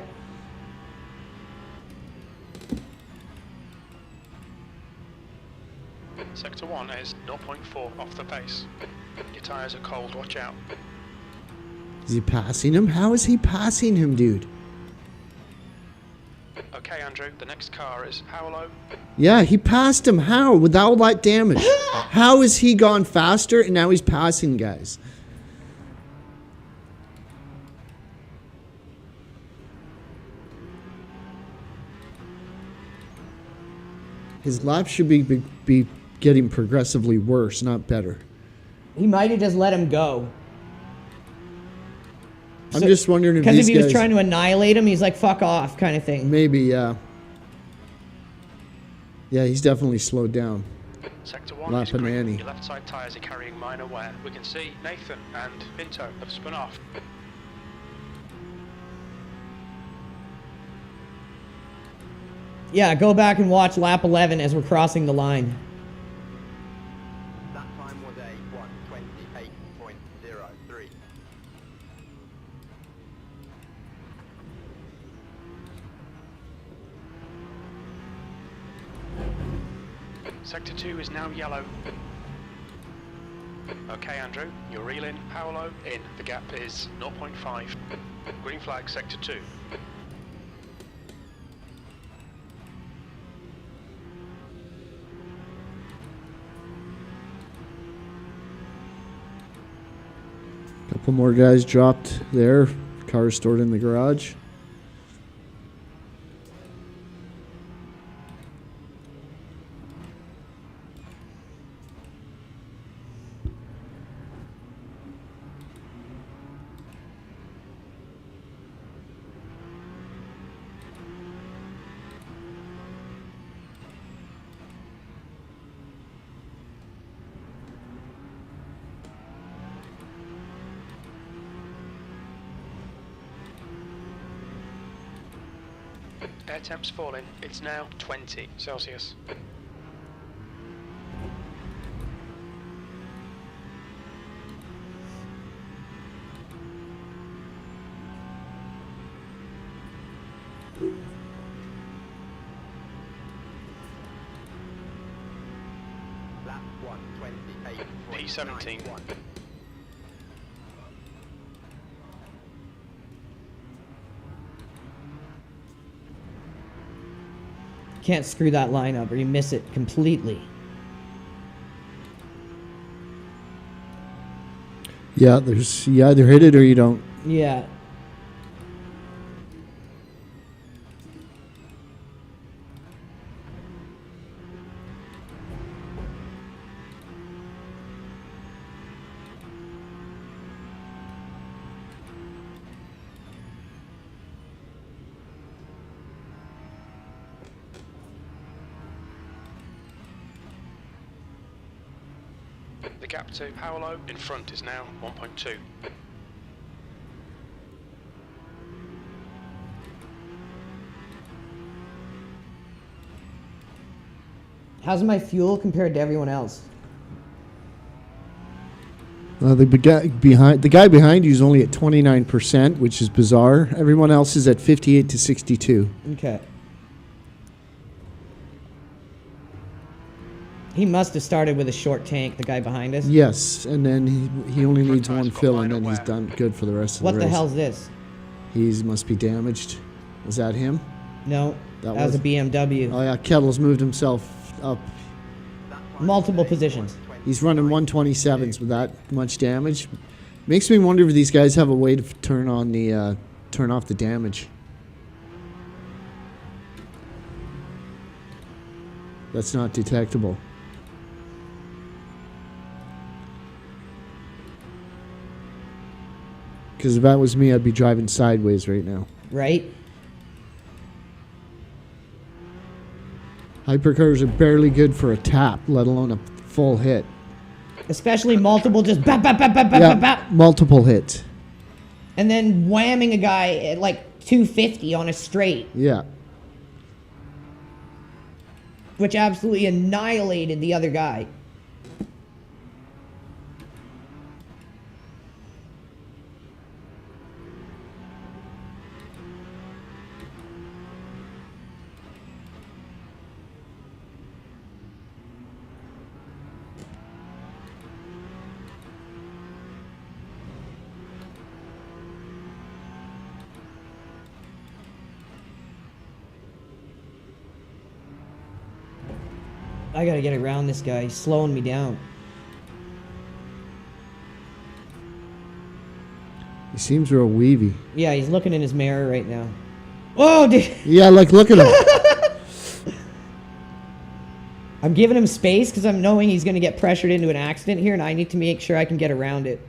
Sector 1 is 0.4 off the pace. Your tyres are cold, watch out. Is he passing him? How is he passing him, dude? Okay, Andrew, the next car is how low? Yeah, he passed him. How? With all that damage. How has he gone faster and now he's passing guys? His laps should be getting progressively worse, not better. He might have just let him go. I'm just wondering if because these if he was guys- trying to annihilate him, he's like fuck off kind of thing. Maybe, yeah. Yeah, he's definitely slowed down. Sector 1 Lap is green. Annie. Your left side tyres are carrying minor wear. We can see Nathan and Pinto have spun off. Yeah, go back and watch lap 11 as we're crossing the line. That time was a 1:28.03. Sector 2 is now yellow. Okay, Andrew, you're reeling. Paolo in. The gap is 0.5. Green flag, Sector 2. Couple more guys dropped there. Cars stored in the garage. Air temp's falling. It's now 20 Celsius. Lap 1:28.91. P17. Can't screw that line up or you miss it completely. Yeah, you either hit it or you don't. Yeah. The gap to Paolo in front is now 1.2. How's my fuel compared to everyone else? The guy behind you is only at 29%, which is bizarre. Everyone else is at 58 to 62. Okay. He must have started with a short tank, the guy behind us. Yes, and then he only needs Front one tires fill, got and then minor he's wear. done good for the rest of What the the race. hell's this? He must be damaged. Was that him? No, That that was a was- BMW. Oh yeah, Kettle's moved himself up. Multiple positions. He's running 127s with that much damage. Makes me wonder if these guys have a way to turn off the damage. That's not detectable. Because if that was me, I'd be driving sideways right now. Right? Hypercars are barely good for a tap, let alone a full hit. Especially multiple just bap, bap, bap, bap, bap, bap, bap. Multiple hits. And then whamming a guy at like 250 on a straight, Yeah. which absolutely annihilated the other guy. I gotta get around this guy. He's slowing me down. He seems real weavy. Yeah, he's looking in his mirror right now. Oh, dude. Yeah, like, look at him. I'm giving him space because I'm knowing he's going to get pressured into an accident here, and I need to make sure I can get around it.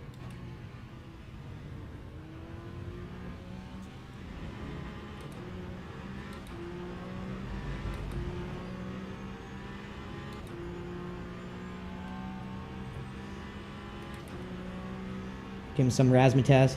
Give him some razzmatazz.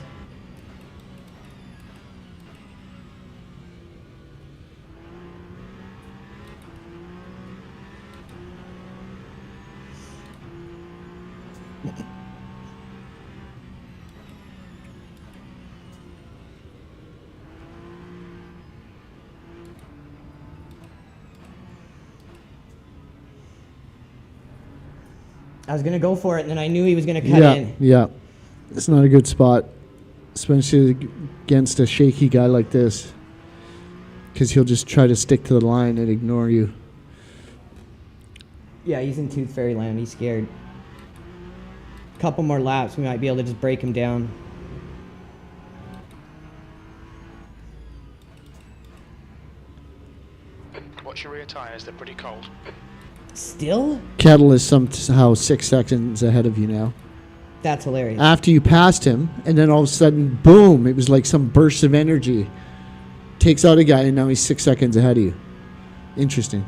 I was going to go for it, and then I knew he was going to cut in. Yeah. It's not a good spot, especially against a shaky guy like this, because he'll just try to stick to the line and ignore you. Yeah, he's in Tooth Fairy land. He's scared. Couple more laps, we might be able to just break him down. Watch your rear tyres, they're pretty cold. Still? Kettle is somehow 6 seconds ahead of you now. That's hilarious. After you passed him, and then all of a sudden, boom, it was like some burst of energy. Takes out a guy, and now he's 6 seconds ahead of you. Interesting.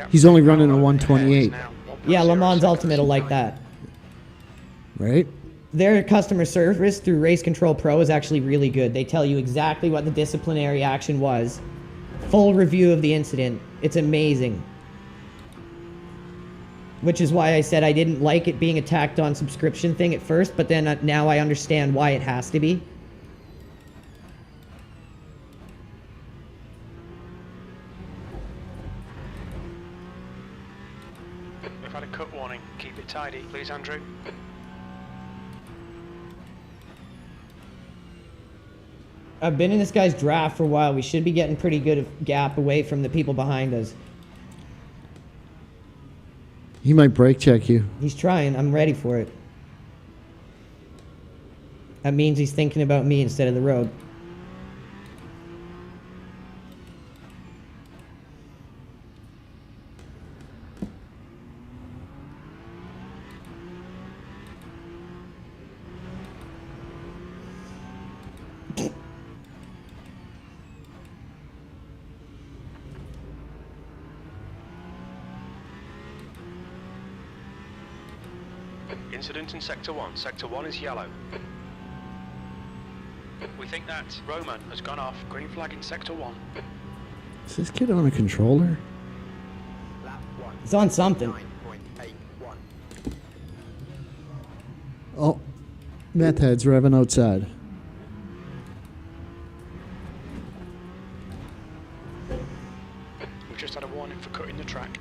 He's only running a 128. Yeah, Le Mans Ultimate will like that. Right? Their customer service through Race Control Pro is actually really good. They tell you exactly what the disciplinary action was. Full review of the incident. It's amazing. Which is why I said I didn't like it being a tacked on subscription thing at first, but then now I understand why it has to be. We've had a cut warning. Keep it tidy, please, Andrew. I've been in this guy's draft for a while. We should be getting pretty good gap away from the people behind us. He might brake check you. He's trying. I'm ready for it. That means he's thinking about me instead of the road. Incident in Sector 1. Sector 1 is yellow. We think that Roman has gone off. Green flag in Sector 1. Is this kid on a controller? Lap 1. He's on something. 9.81. Oh, meth heads revving outside. We've just had a warning for cutting the track.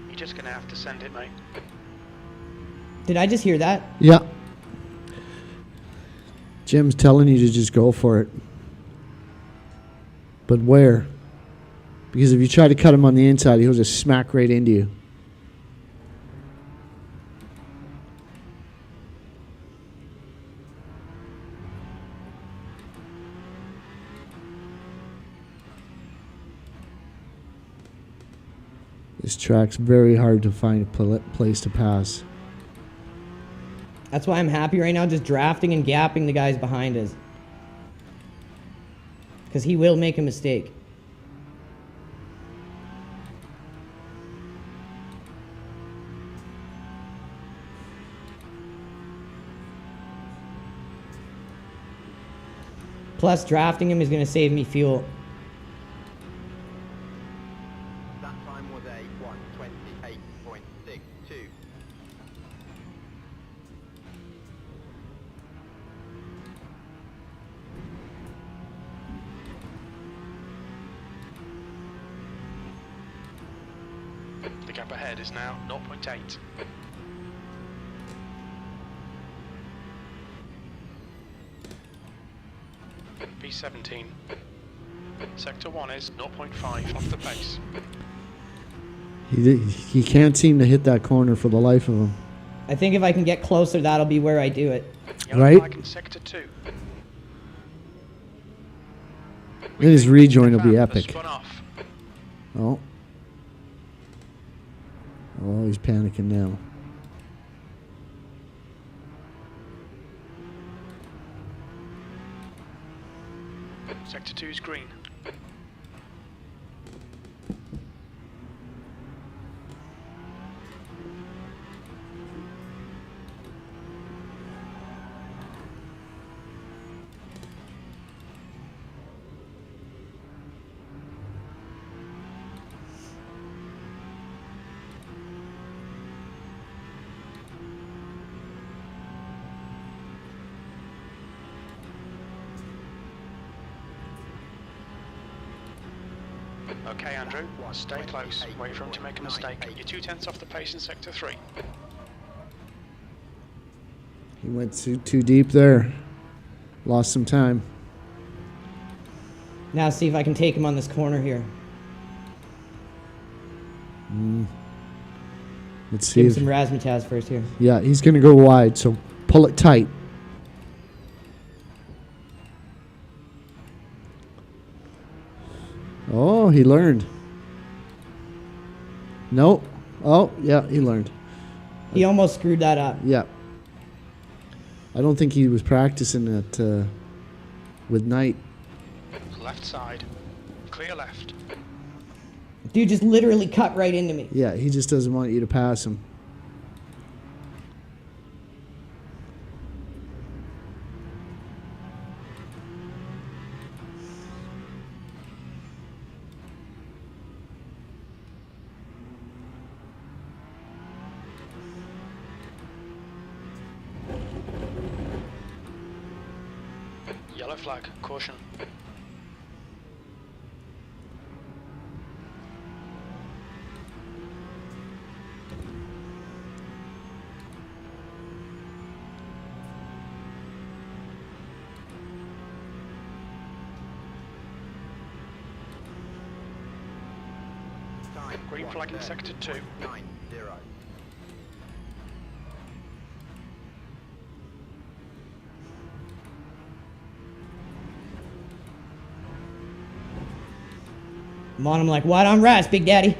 You're just gonna have to send it, mate. Did I just hear that? Yeah. Jim's telling you to just go for it. But where? Because if you try to cut him on the inside, he'll just smack right into you. This track's very hard to find a place to pass. That's why I'm happy right now just drafting and gapping the guys behind us. Because he will make a mistake. Plus, drafting him is going to save me fuel. That time was a 1:28.62. The gap ahead is now 0.8. P17. Sector 1 is 0.5 off the pace. He can't seem to hit that corner for the life of him. I think if I can get closer, that'll be where I do it. Yellow Right. flag in sector 2. And his rejoin will be Van has epic. spun off. Oh. Oh, he's panicking now. Sector 2's green. Okay, Andrew, stay close. Wait for him to make a mistake. You're 2/10 off the pace in sector 3. He went too deep there. Lost some time. Now see if I can take him on this corner here. Let's see. Give him If, some razzmatazz first here. yeah, he's going to go wide, so pull it tight. Oh, he learned. No. Oh, yeah, he learned. He almost screwed that up. Yeah. I don't think he was practicing it with Knight. Left side. Clear left. Dude just literally cut right into me. Yeah, he just doesn't want you to pass him. Yellow flag. Caution. Time Green flag in sector 2. 90. I'm on him like, what on rats, Big Daddy?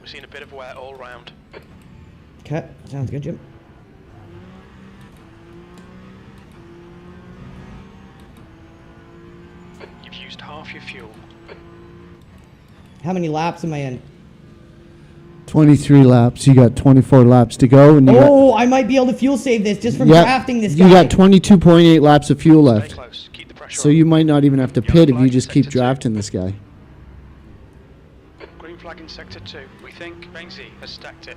We're seeing a bit of wear all round. Okay, sounds good, Jim. You've used half your fuel. How many laps am I in? 23 laps. You got 24 laps to go. And you Oh, I might be able to fuel save this just from Yep. drafting this guy. You got 22.8 laps of fuel Stay left. close. Keep the pressure So on. you might not even have to Yellow pit if flag you in just keep sector 2. drafting this guy. Green flag in sector 2. We think Bengzy has stacked it.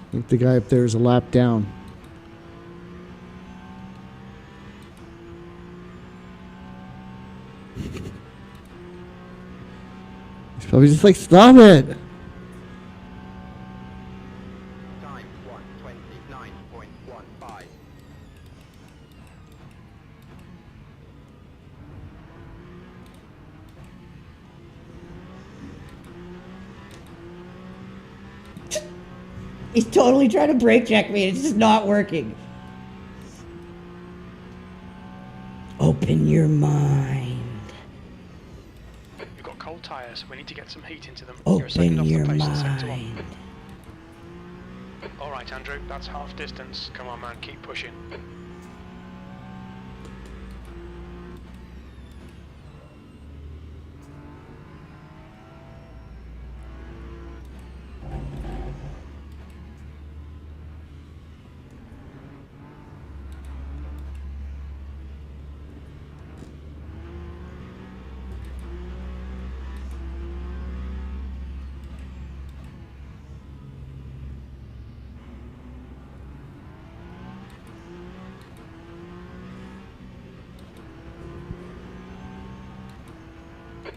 I think the guy up there is a lap down. He's probably just like, stop it. Time 1:29.15. He's totally trying to brake check me. It's just not working. Open your mind. We've got cold tyres. We need to get some heat into them. You're a second Open off the your pace in sector 1. mind. All right, Andrew. That's half distance. Come on, man. Keep pushing.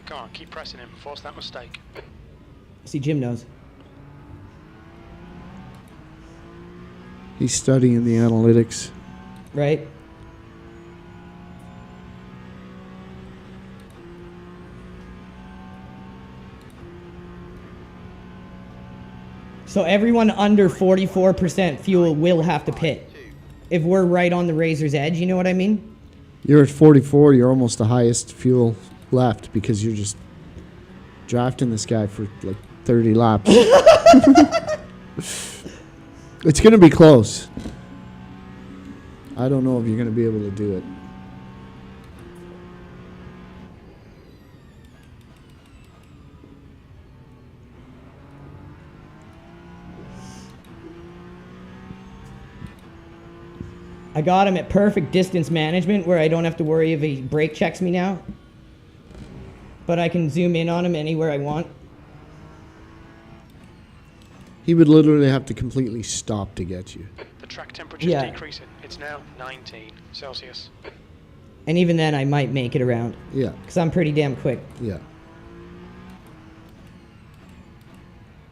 Come on, keep pressing him. Force that mistake. See, Jim knows. He's studying the analytics. Right? So everyone under 44% fuel will have to pit. If we're right on the razor's edge, you know what I mean? You're at 44. You're almost the highest fuel left because you're just drafting this guy for like 30 laps. It's going to be close. I don't know if you're going to be able to do it. I got him at perfect distance management where I don't have to worry if he brake checks me now. But I can zoom in on him anywhere I want. He would literally have to completely stop to get you. The track temperature's Yeah. decreasing. It's now 19 Celsius. And even then, I might make it around. Yeah, Because I'm pretty damn quick. yeah.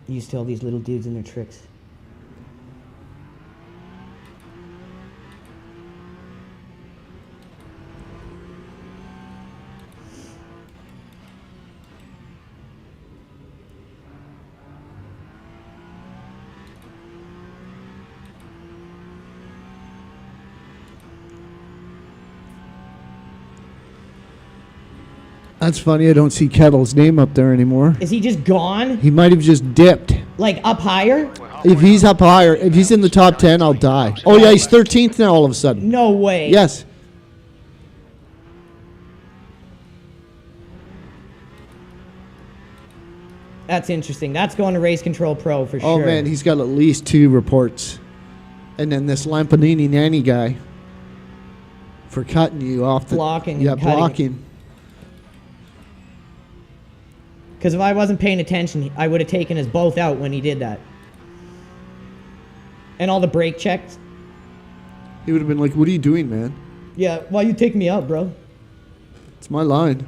Used to all these little dudes and their tricks. That's funny. I don't see Kettle's name up there anymore. Is he just gone? He might have just dipped. Like up higher? We're halfway If he's home. up higher, if he's in the top 10, I'll die. Oh, yeah, he's 13th now all of a sudden. No way. Yes. That's interesting. That's going to Race Control Pro for Oh, sure. man, he's got at least 2 reports. And then this Lampanini nanny guy for cutting you off the... Blocking Yeah, and cutting. blocking. Because if I wasn't paying attention, I would have taken us both out when he did that. And all the brake checks. He would have been like, what are you doing, man? Yeah, why you take me out, bro? It's my line.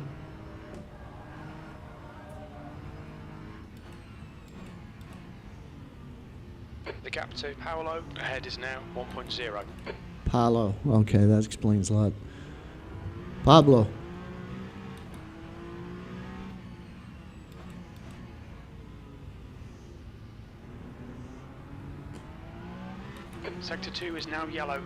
The gap to Paolo ahead is now 1.0. Paolo. Okay, that explains a lot. Pablo. Sector 2 is now yellow.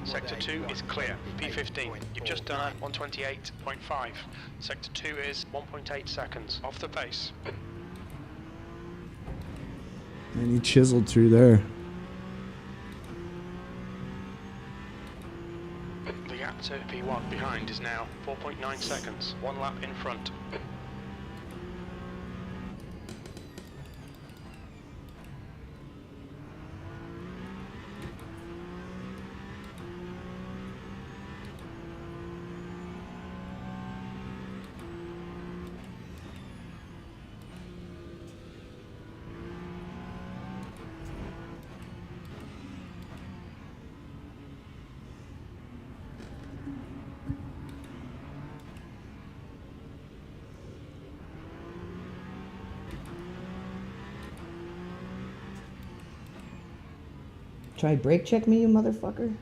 Sector 2 is clear. P15. You've just done a 128.5. Sector 2 is 1.8 seconds off the pace. And he chiseled through there. The gap to P1 behind is now 4.9 seconds. 1 lap in front. Try brake check me, you motherfucker.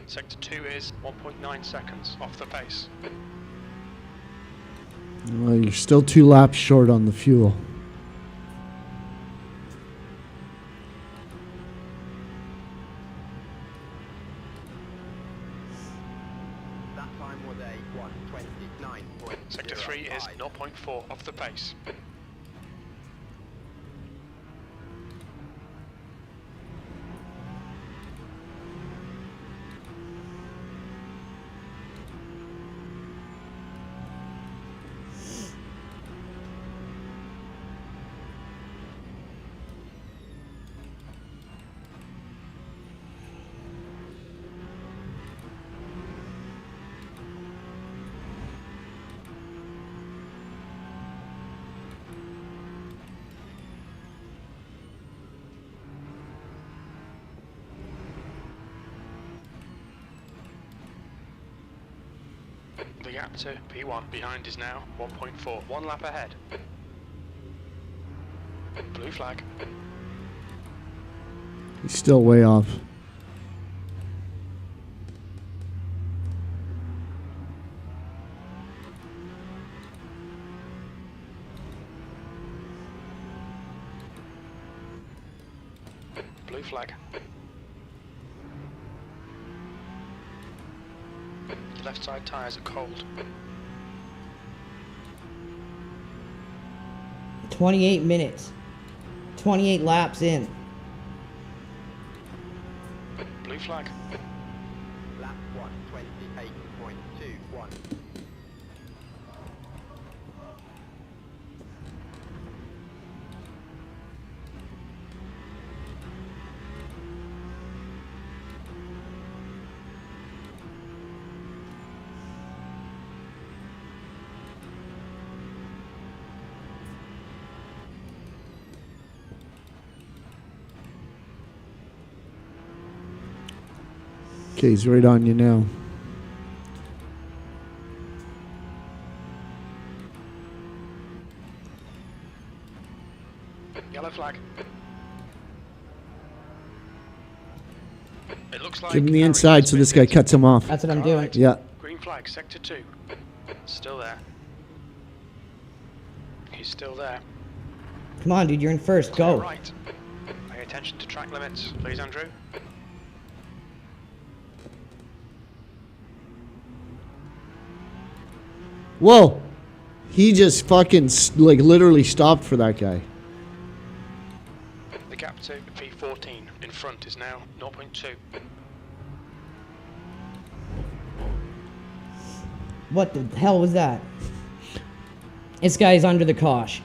Sector 2 is 1.9 seconds off the pace. Well, you're still 2 laps short on the fuel. That time was a 1:29.05. Sector 3 is 0.4 off the pace. The gap to P1 behind is now 1.4. 1 lap ahead. Blue flag. He's still way off. Blue flag. Left side tyres are cold. 28 minutes. 28 laps in. Blue flag. Lap 128.21. Okay, he's right on you now. Yellow flag. It looks like Give him the Harry inside has so this been guy cuts him off. That's what I'm Car doing. right. Yeah. Green flag, sector 2. Still there. He's still there. Come on, dude, you're in first. Clear Go. right. Pay attention to track limits, please, Andrew. Whoa! He just fucking like literally stopped for that guy. The gap to P14 in front is now 0.2. What the hell was that? This guy's under the cosh.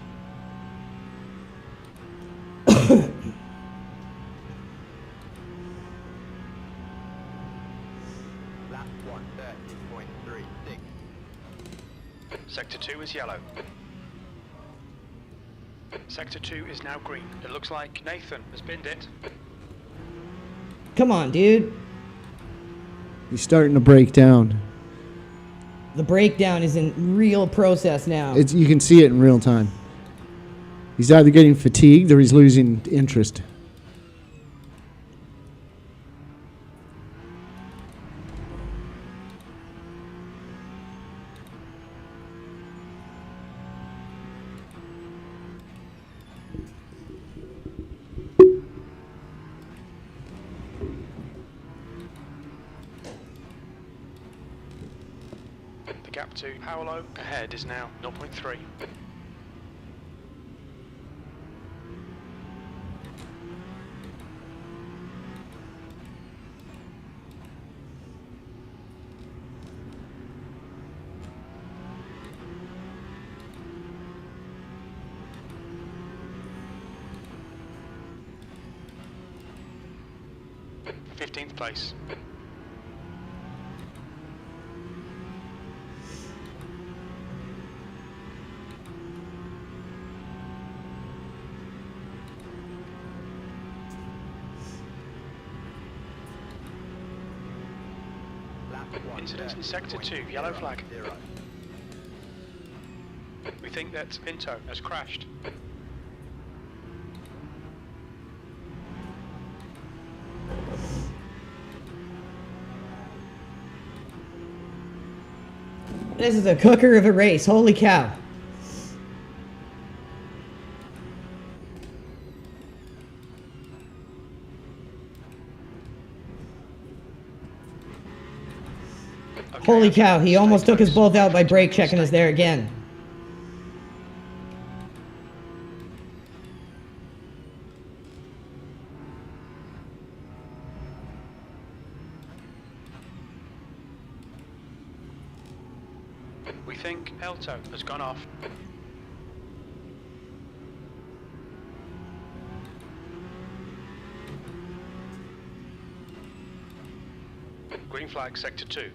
Lap 130.36. Sector 2 is yellow. Sector 2 is now green. It looks like Nathan has binned it. Come on, dude. He's starting to break down. The breakdown is in real process now. You can see it in real time. He's either getting fatigued or he's losing interest. The gap to Paolo ahead is now 0.3. Fifteenth place. Lap Incident in sector 2, yellow flag. 130.00. We think that Pinto has crashed. This is a cooker of a race. Holy cow. Okay, Holy cow, he stay almost took us close. both out by brake checking us there again. We think Elto has gone off. Green flag, sector 2.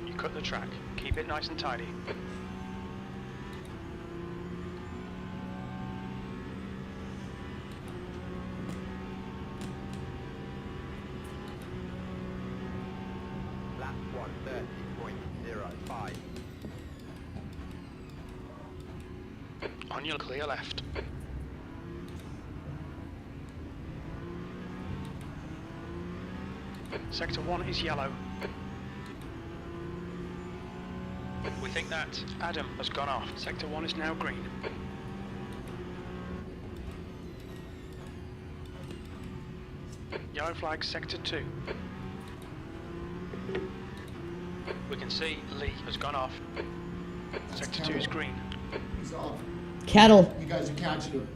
You cut the the track. Keep it nice and tidy. Lap 130.05. On your clear left. Sector 1 is yellow. We think that Adam has gone off. Sector 1 is now green. Yellow flag, Sector 2. We can see Lee has gone off. Sector 2 is green. He's off. Cattle. You guys are catching him.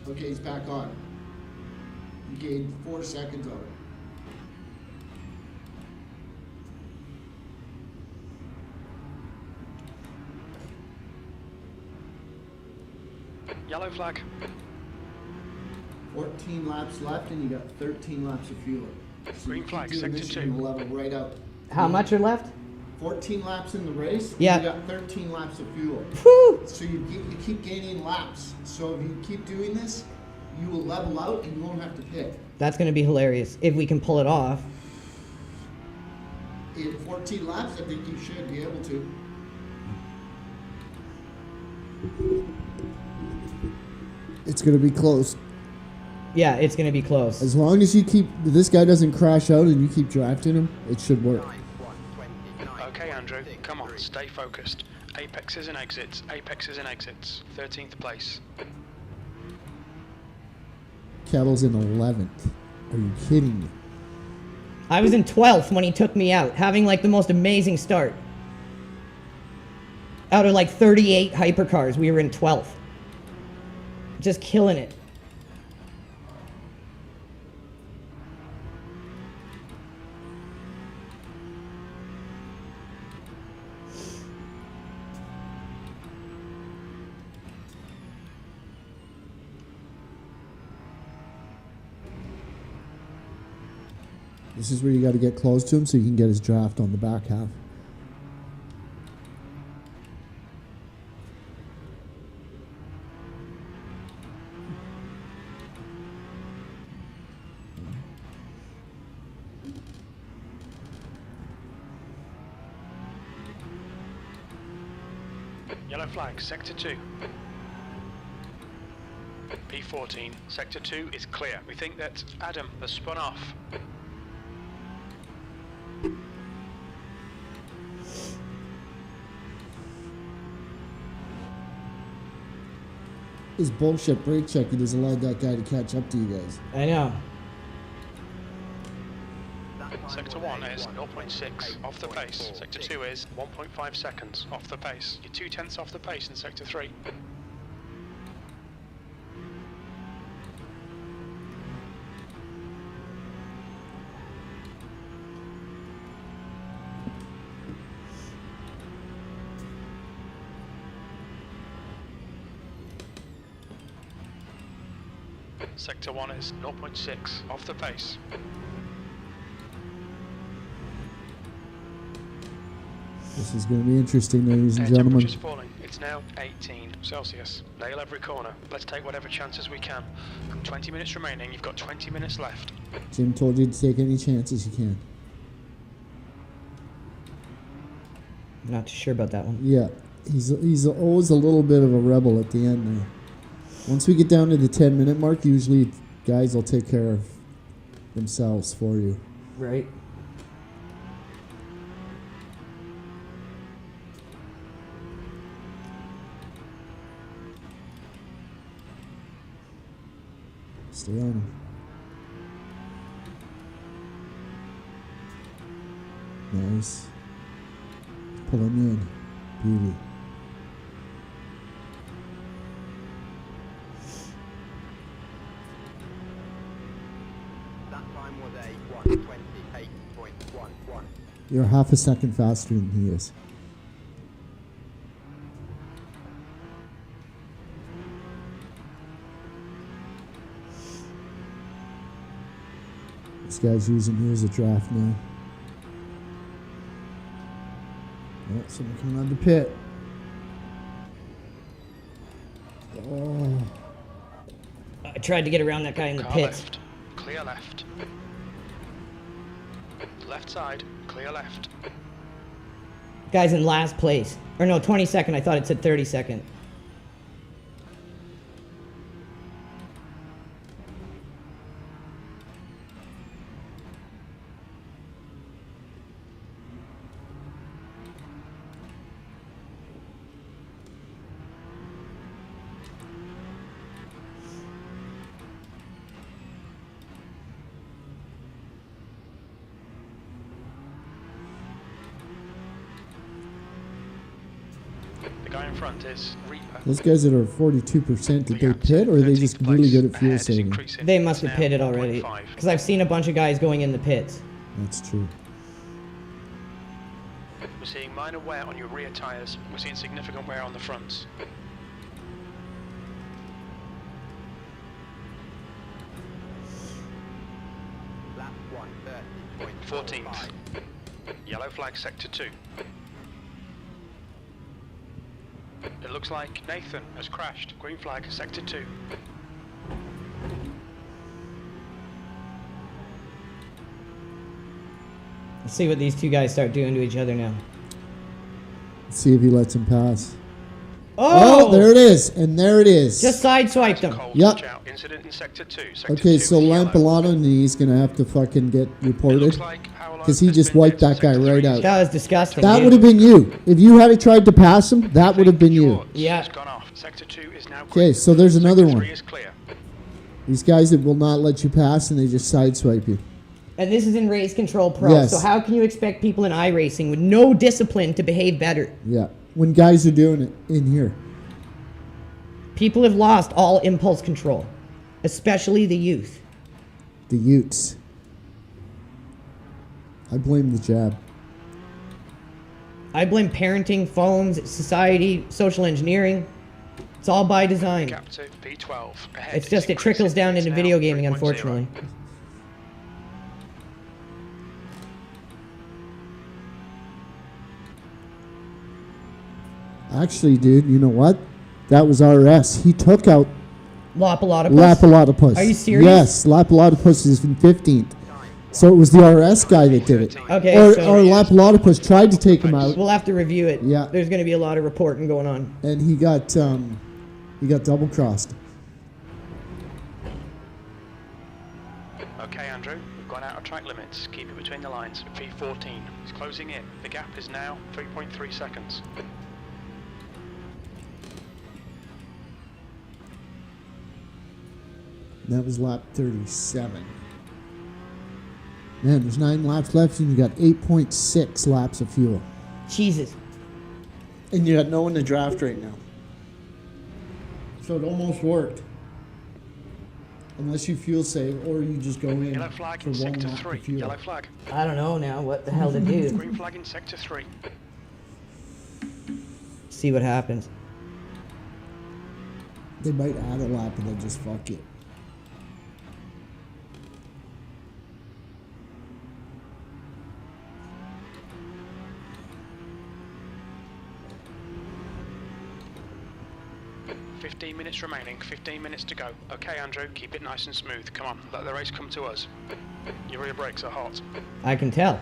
Okay, he's back on. You gained 4 seconds on it. Yellow flag. 14 laps left, and you got 13 laps of fuel. So Green you keep flag, doing sector this, 2. and you'll level right out. How much are left? 14 laps in the race. Yeah. And you got 13 laps of fuel. Whew. So you keep gaining laps. So if you keep doing this, you will level out, and you won't have to pit. That's going to be hilarious if we can pull it off. In 14 laps, I think you should be able to. It's going to be close. Yeah, it's going to be close. As long as you keep, this guy doesn't crash out and you keep drafting him, it should work. Okay, Andrew, come on, stay focused. Apexes and exits, apexes and exits. 13th place. Kettle's in 11th. Are you kidding me? I was in 12th when he took me out, having like the most amazing start. Out of like 38 hypercars, we were in 12th. Just killing it. This is where you got to get close to him so you can get his draft on the back half. Yellow flag, Sector 2. P14, Sector 2 is clear. We think that Adam has spun off. This bullshit brake checking has allowed that guy to catch up to you guys. I know. Sector 1 is 0.6 off the pace. Sector 2 is 1.5 seconds off the pace. You're 2/10 off the pace in Sector 3. Sector 1 is 0.6 off the pace. This is going to be interesting, ladies and Air gentlemen. temperature's falling. It's now 18 Celsius. Nail every corner. Let's take whatever chances we can. 20 minutes remaining. You've got 20 minutes left. Jim told you to take any chances you can. I'm not too sure about that one. Yeah, he's always a little bit of a rebel at the end there. Once we get down to the 10-minute mark, usually guys will take care of themselves for you. Right. Stay on him. Nice. Pulling in. Beauty. That time was a 128.11. You're half a second faster than he is. This guy's using you as a draft now. Oh, someone coming out of the pit. Oh. I tried to get around that guy in the Car pits. left. Clear left. Left side. Clear left. Guy's in last place. Or no, 22nd. I thought it said 32nd. The guy in front is Reaper. Those guys that are 42%, did they pit, or are they just really good at fuel saving? They must have pitted already. Because I've seen a bunch of guys going in the pits. That's true. We're seeing minor wear on your rear tyres. We're seeing significant wear on the fronts. Lap 130.45. 14th. Yellow flag sector 2. It looks like Nathan has crashed. Green flag sector 2. Let's see what these two guys start doing to each other now. Let's see if he lets him pass. Oh! Oh, there it is, and there it is. Just sideswiped him. Cold, Yep. watch out. Incident in sector 2. Sector Okay, 2 so is yellow. Lampolano and he's gonna have to fucking get It reported looks like Paolo because he has just been wiped hit. that guy Sector right 3 out. is That was disgusting. That dude. would have been you if you had tried to pass him. That would have been you. Yours Yeah. has gone off. Sector 2 is now Okay, green. so there's another Sector one. 3 is clear. These guys that will not let you pass and they just sideswipe you. And this is in Race Control Pro. Yes. So how can you expect people in iRacing with no discipline to behave better? Yeah, when guys are doing it in here. People have lost all impulse control, especially the youth. The Utes. I blame the jab. I blame parenting, phones, society, social engineering. It's all by design. Gap to P12. Ahead It's is just it trickles increasing. down It's into now video gaming, 3.0. unfortunately. Actually, dude, you know what? That was RS. He took out Lapalotopus. Lapalotopus. Are you serious? Yes, Lapalotopus is in 15th. So it was the RS guy that did it. Okay, Or so Lapalotopus tried to take him out, we'll have to review it. Yeah. There's going to be a lot of reporting going on. and he got double crossed. Okay, Andrew, we've gone out of track limits. Keep it between the lines. P14 is closing in. The gap is now 3.3 seconds. That was lap 37. Man, there's 9 laps left, and you got 8.6 laps of fuel. Jesus. And you got no one to draft right now. So it almost worked. Unless you fuel save, or you just go in Yellow flag for in 1 sector lap 3. of fuel. Yellow flag. I don't know now what the hell to do. Green flag in sector 3. See what happens. They might add a lap and then just fuck it. $15 minutes remaining, 15 minutes to go. Okay, Andrew, keep it nice and smooth. Come on, let the race come to us. Your rear brakes are hot. I can tell.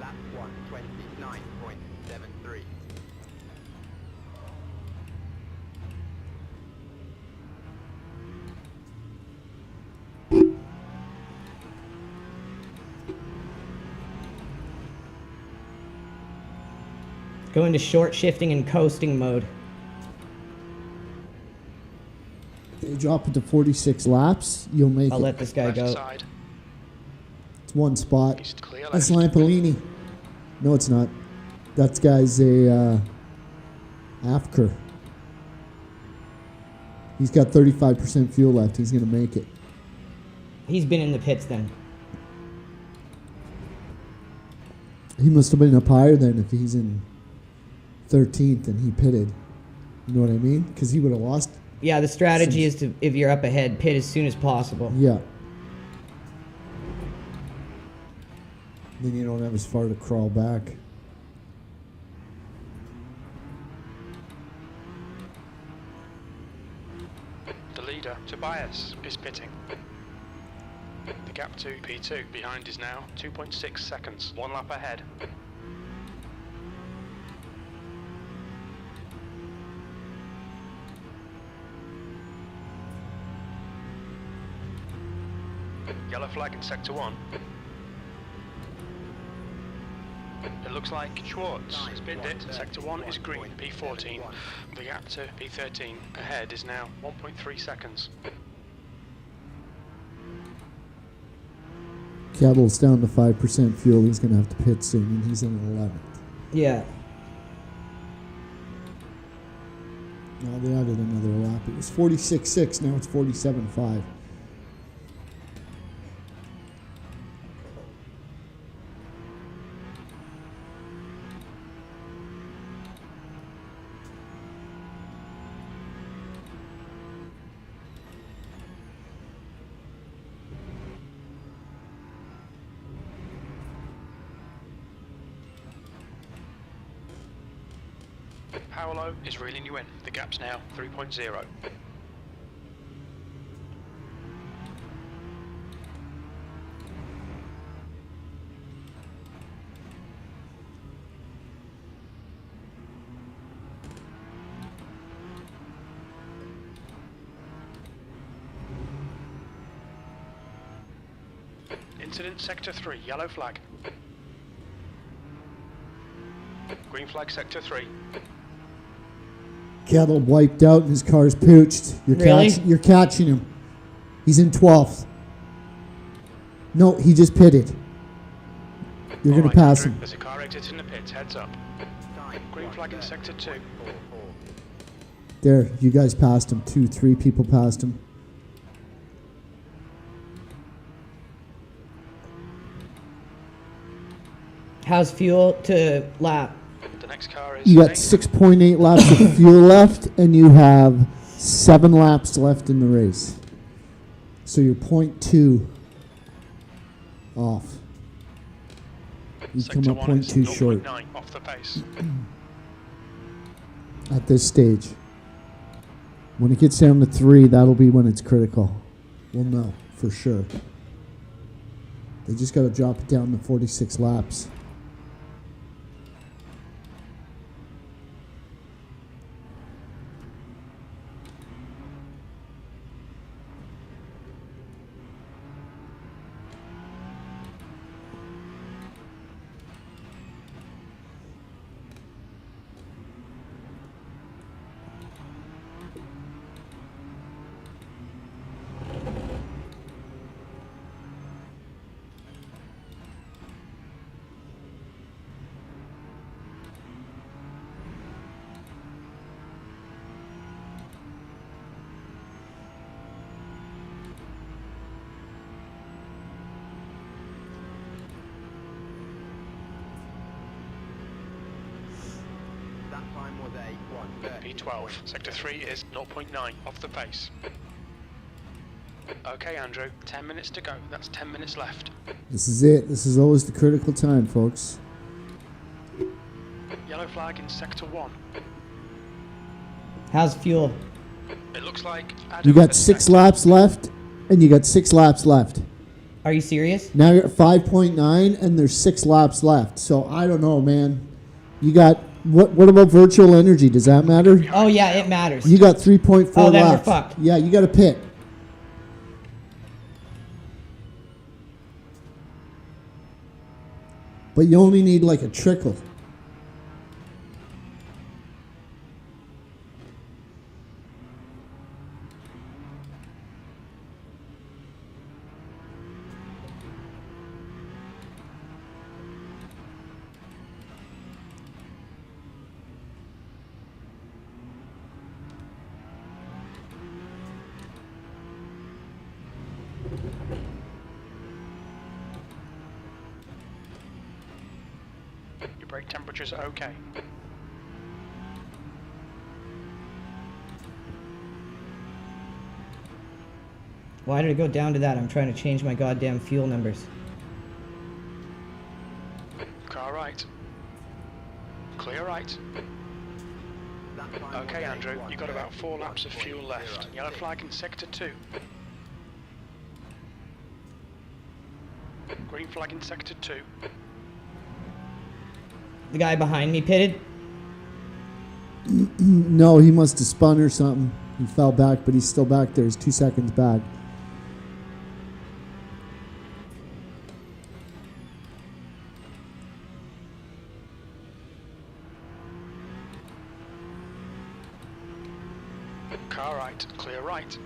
Lap 129.73. Go into short shifting and coasting mode. They drop it to 46 laps, you'll make I'll it. let this guy Left go. side, It's 1 spot. east clear That's left. Lampolini. No, it's not. That guy's a AFCR. He's got 35% fuel left. He's going to make it. He's been in the pits then. He must have been up higher then if he's in 13th and he pitted. You know what I mean? Because he would have lost. Yeah, the strategy is to, if you're up ahead, pit as soon as possible. Yeah. Then you don't have as far to crawl back. The leader, Tobias, is pitting. The gap to P2 behind is now 2.6 seconds, 1 lap ahead. Yellow flag in sector 1. It looks like Schwartz has binned it. Sector 1 is green, P14. The gap to P13 ahead is now 1.3 seconds. Cattle's down to 5% fuel. He's going to have to pit soon, and he's in 11th. Yeah. Now they added another lap. It was 46.6. Now it's 47.5. Paolo is reeling you in. The gap's now 3.0. Incident sector 3, yellow flag. Green flag sector 3. Cattle wiped out and his car's pooched. Really? You're catching him. He's in 12th. No, he just pitted. You're going to pass Andrew, him. There's a car exiting the pits, heads up. Green flag in sector 2. There, you guys passed him. 3 people passed him. How's fuel to lap? The next car is You got Nathan. 6.8 laps of fuel left, and you have 7 laps left in the race. So you're 0.2 off. You come Sector up 1 is 0.2 short 0.9 off the pace. at this stage. When it gets down to 3, that'll be when it's critical. We'll know for sure. They just got to drop it down to 46 laps. That time was a 1:12. Sector 3 is 0.9 off the pace. Okay, Andrew, 10 minutes to go. That's 10 minutes left. This is it. This is always the critical time, folks. Yellow flag in sector 1. How's fuel? It looks like You Adam got has 6 sector- laps left, and you got 6 laps left. Are you serious? Now you're at 5.9, and there's 6 laps left. So I don't know, man. You got what about virtual energy? Does that matter? Oh yeah, it matters. You got 3.4 Oh, then we're laps. fucked. Yeah, you got to pit. But you only need like a trickle. Your brake temperatures are okay. Why did it go down to that? I'm trying to change my goddamn fuel numbers. Car right. Clear right. Lap time Okay, was Andrew, you've got about 4 laps of 1.0. fuel left. Yellow flag in sector 2. Green flag in sector 2. The guy behind me pitted. No, he must have spun or something. He fell back, but he's still back there. He's 2 seconds back. Car right, clear right.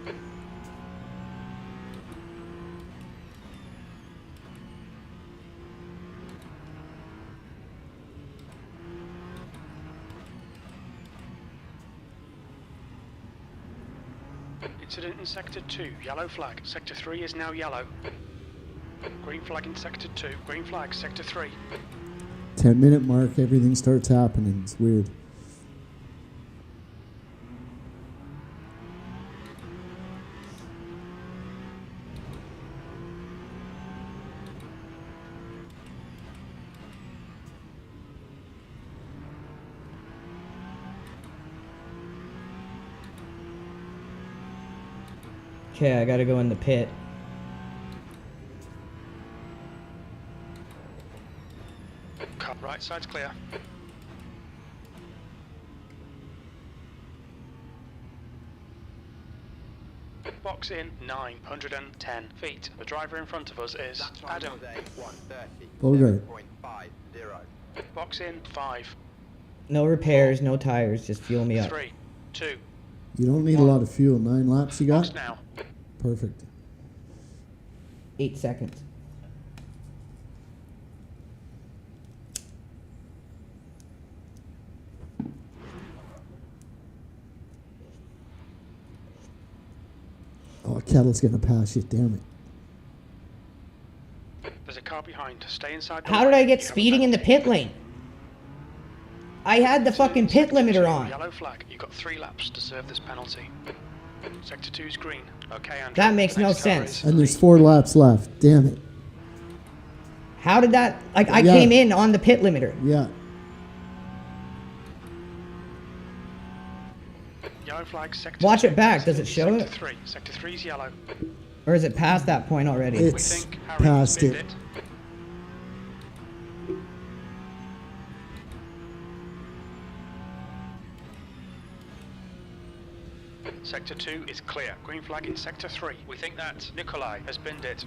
Incident in sector 2, yellow flag. Sector 3 is now yellow. Green flag in sector 2, green flag, sector 3. 10-minute mark, everything starts happening. It's weird. Okay, I gotta go in the pit. Car right side's clear. Box in 910 feet. The driver in front of us is Lap time Adam. was a Okay. 1:30.50. Box in 5, No repairs, no tires, just fuel me up. 3, 2. You don't need a lot of fuel. 9 laps you Box got? now. Perfect. 8 seconds. Oh, Kettle's gonna pass you, damn it. There's a car behind. Stay inside the How did lane. I get You have a speeding in the penalty. pit lane? I had the fucking pit Sector 2, limiter on. Yellow flag. You've got 3 laps to serve this penalty. Sector 2 is green. Okay, Andrew. That makes The no next car sense. is And there's 4 laps left. Damn it. How did that... Like, I Yeah. came in on the pit limiter. Yeah. Yellow flag, sector Watch 2. it back. Does it show Sector it? 3. Sector 3 is yellow. Or is it past that point already? We It's think Harry past spinned it. Sector 2 is clear. Green flag in sector 3. We think that Nikolai has binned it.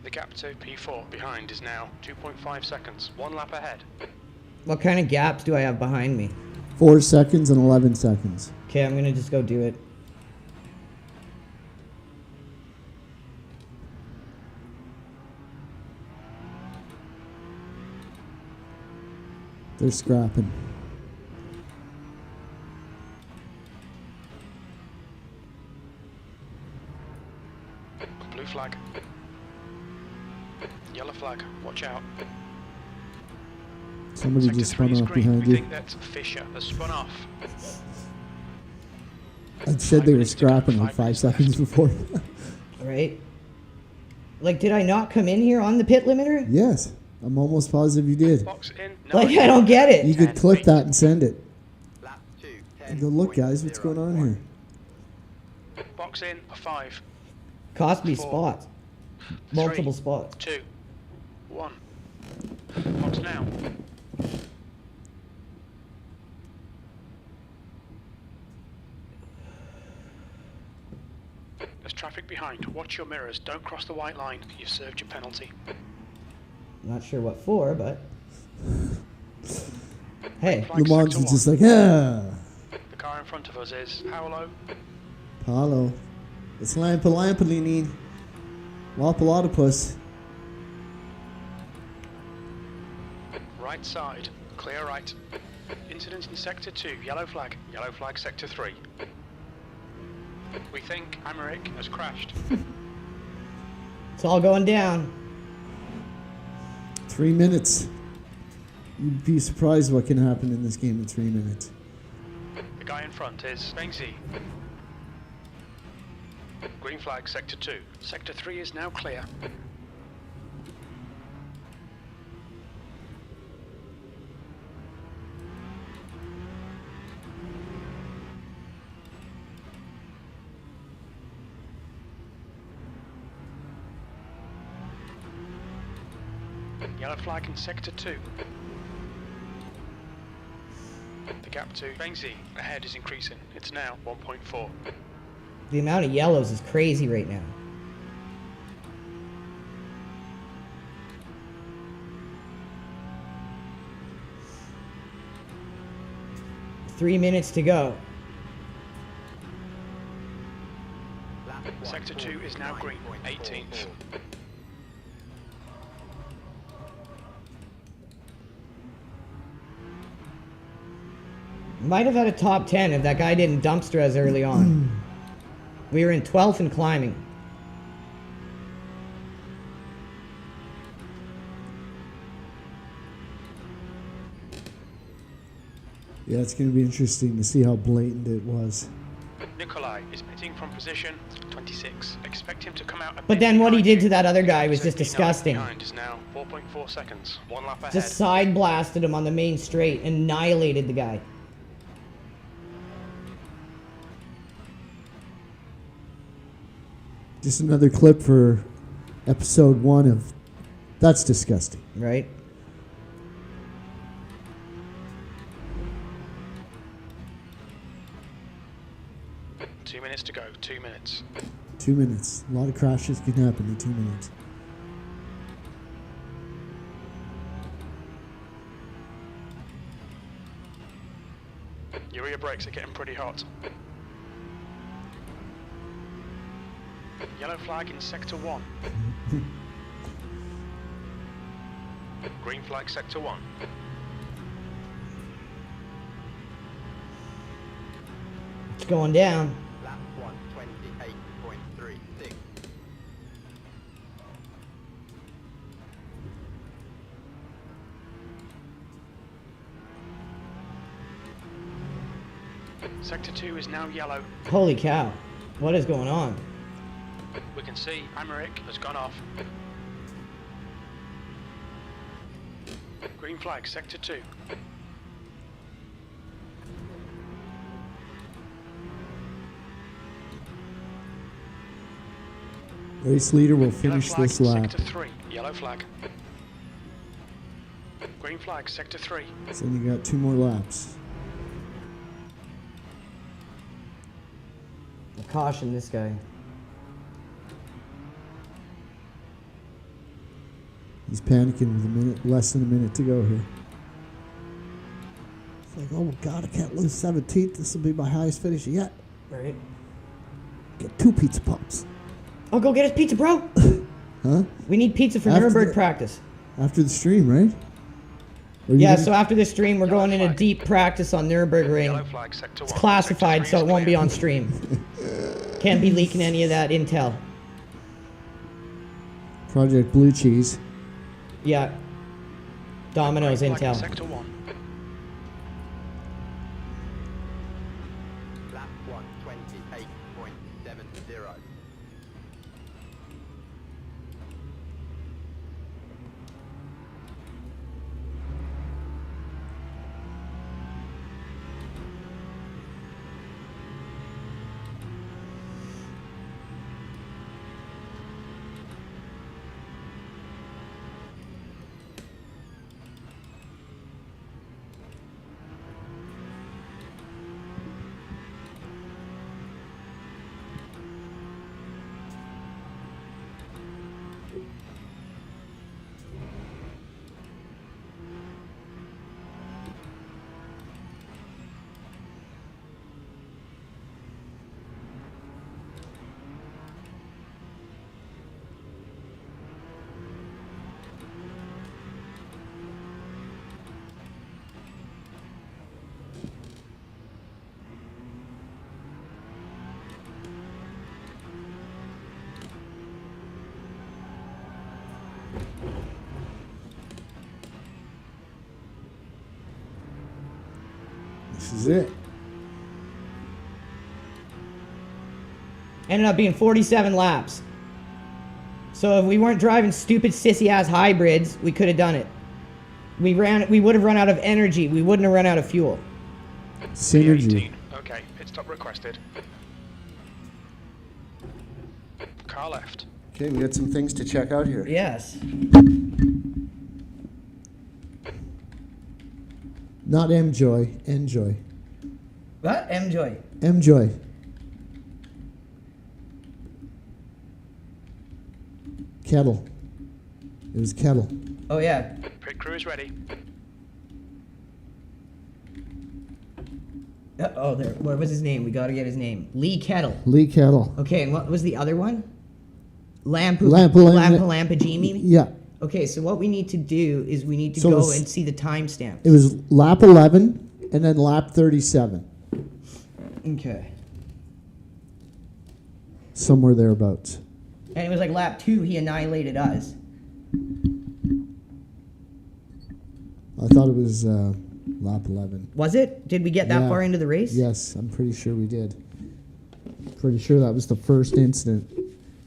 The gap to P4 behind is now 2.5 seconds. 1 lap ahead. What kind of gaps do I have behind me? 4 seconds and 11 seconds. Okay, I'm gonna just go do it. They're scrapping. Blue flag. Yellow flag. Watch out. Somebody Sector just 3 spun is off green. behind We you. think that Fisher has spun off. I said they were minutes to go, scrapping like 5 5 minutes seconds left. before. Right? Like, did I not come in here on the pit limiter? Yes. I'm almost positive you did. Box in. Like, 9. I don't get You it. could 10 clip feet. that and send it. Lap 2, And go, look guys, what's going on here? Box in. 5, Cost me 4, spots. Multiple 3, spots. 2, 1. Box now. There's traffic behind. Watch your mirrors. Don't cross the white line. You've served your penalty. Not sure what for, but... Hey, Flag Le Mans sector is just 1. like, ah, The car in front of us is Paolo. Paulo. It's Lampolini. Lopalotopus. Right side. Clear right. Incident in sector 2. Yellow flag. Yellow flag sector 3. We think Americ has crashed. it's all going down. 3 minutes. You'd be surprised what can happen in this game in 3 minutes. The guy in front is Banksy. Green flag, Sector 2. Sector 3 is now clear. Yellow flag in Sector 2. The gap to Banksy ahead is increasing. It's now 1.4. The amount of yellows is crazy right now. Three minutes to go. Sector 2 is now green, 18th. Might have had a top 10 if that guy didn't dumpster us early on. We were in 12th and climbing. Yeah, it's going to be interesting to see how blatant it was. Nikolai is pitting from position 26. Expect him to come out. But then what he did to that other guy was just 79 disgusting. Behind is now 4.4 seconds. One lap ahead. Just side blasted him on the main straight, annihilated the guy. Just another clip for episode 1 of That's Disgusting. Right? Two minutes to go. 2 minutes. 2 minutes. A lot of crashes can happen in 2 minutes. Your rear brakes are getting pretty hot. Yellow flag in Sector 1. Green flag Sector 1. It's going down. Lap 128.36. Sector 2 is now yellow. Holy cow. What is going on? We can see Americ has gone off. Green flag, Sector 2. Race leader will Yellow finish flag, this lap. Sector 3. Yellow flag. Green flag, Sector 3. So then you got 2 more laps. Caution this guy. He's panicking with less than a minute to go here. It's like, oh my God, I can't lose 17th. This will be my highest finish yet. Right? Get 2 pizza pops. Oh, go get us pizza, bro. Huh? We need pizza for After Nuremberg the- practice. After the stream, right? Or you Yeah, gonna- so after this stream, we're Yellow going in a flag. deep practice on Nuremberg ring. Yellow flag, Sector 1. It's classified, Sector so 3 it won't be clear. on stream. Can't be leaking any of that intel. Project Blue Cheese. Yeah. Domino's Green flag in intel. Sector 1. Lap 128.70. This is it. Ended up being 47 laps. So if we weren't driving stupid sissy-ass hybrids, we could have done it. We would have run out of energy. We wouldn't have run out of fuel. Synergy. P18. Okay, pit stop requested. Car left. Okay, we got some things to check out here. Yes. Not M-Joy. Enjoy. What? M-Joy. M-Joy. Kettle. It was Kettle. Oh, yeah. Pit crew is ready. Oh, there. What was his name? We gotta get his name. Lee Kettle. Lee Kettle. Okay, and what was the other one? Lampagini. Yeah. Okay, so what we need to do is we need to So it go was- and see the timestamps. It was lap 11 and then lap 37. Okay. Somewhere thereabouts. And it was like lap 2, he annihilated us. I thought it was lap 11. Was it? Did we get that Yeah. far into the race? Yes, I'm pretty sure we did. Pretty sure that was the first incident.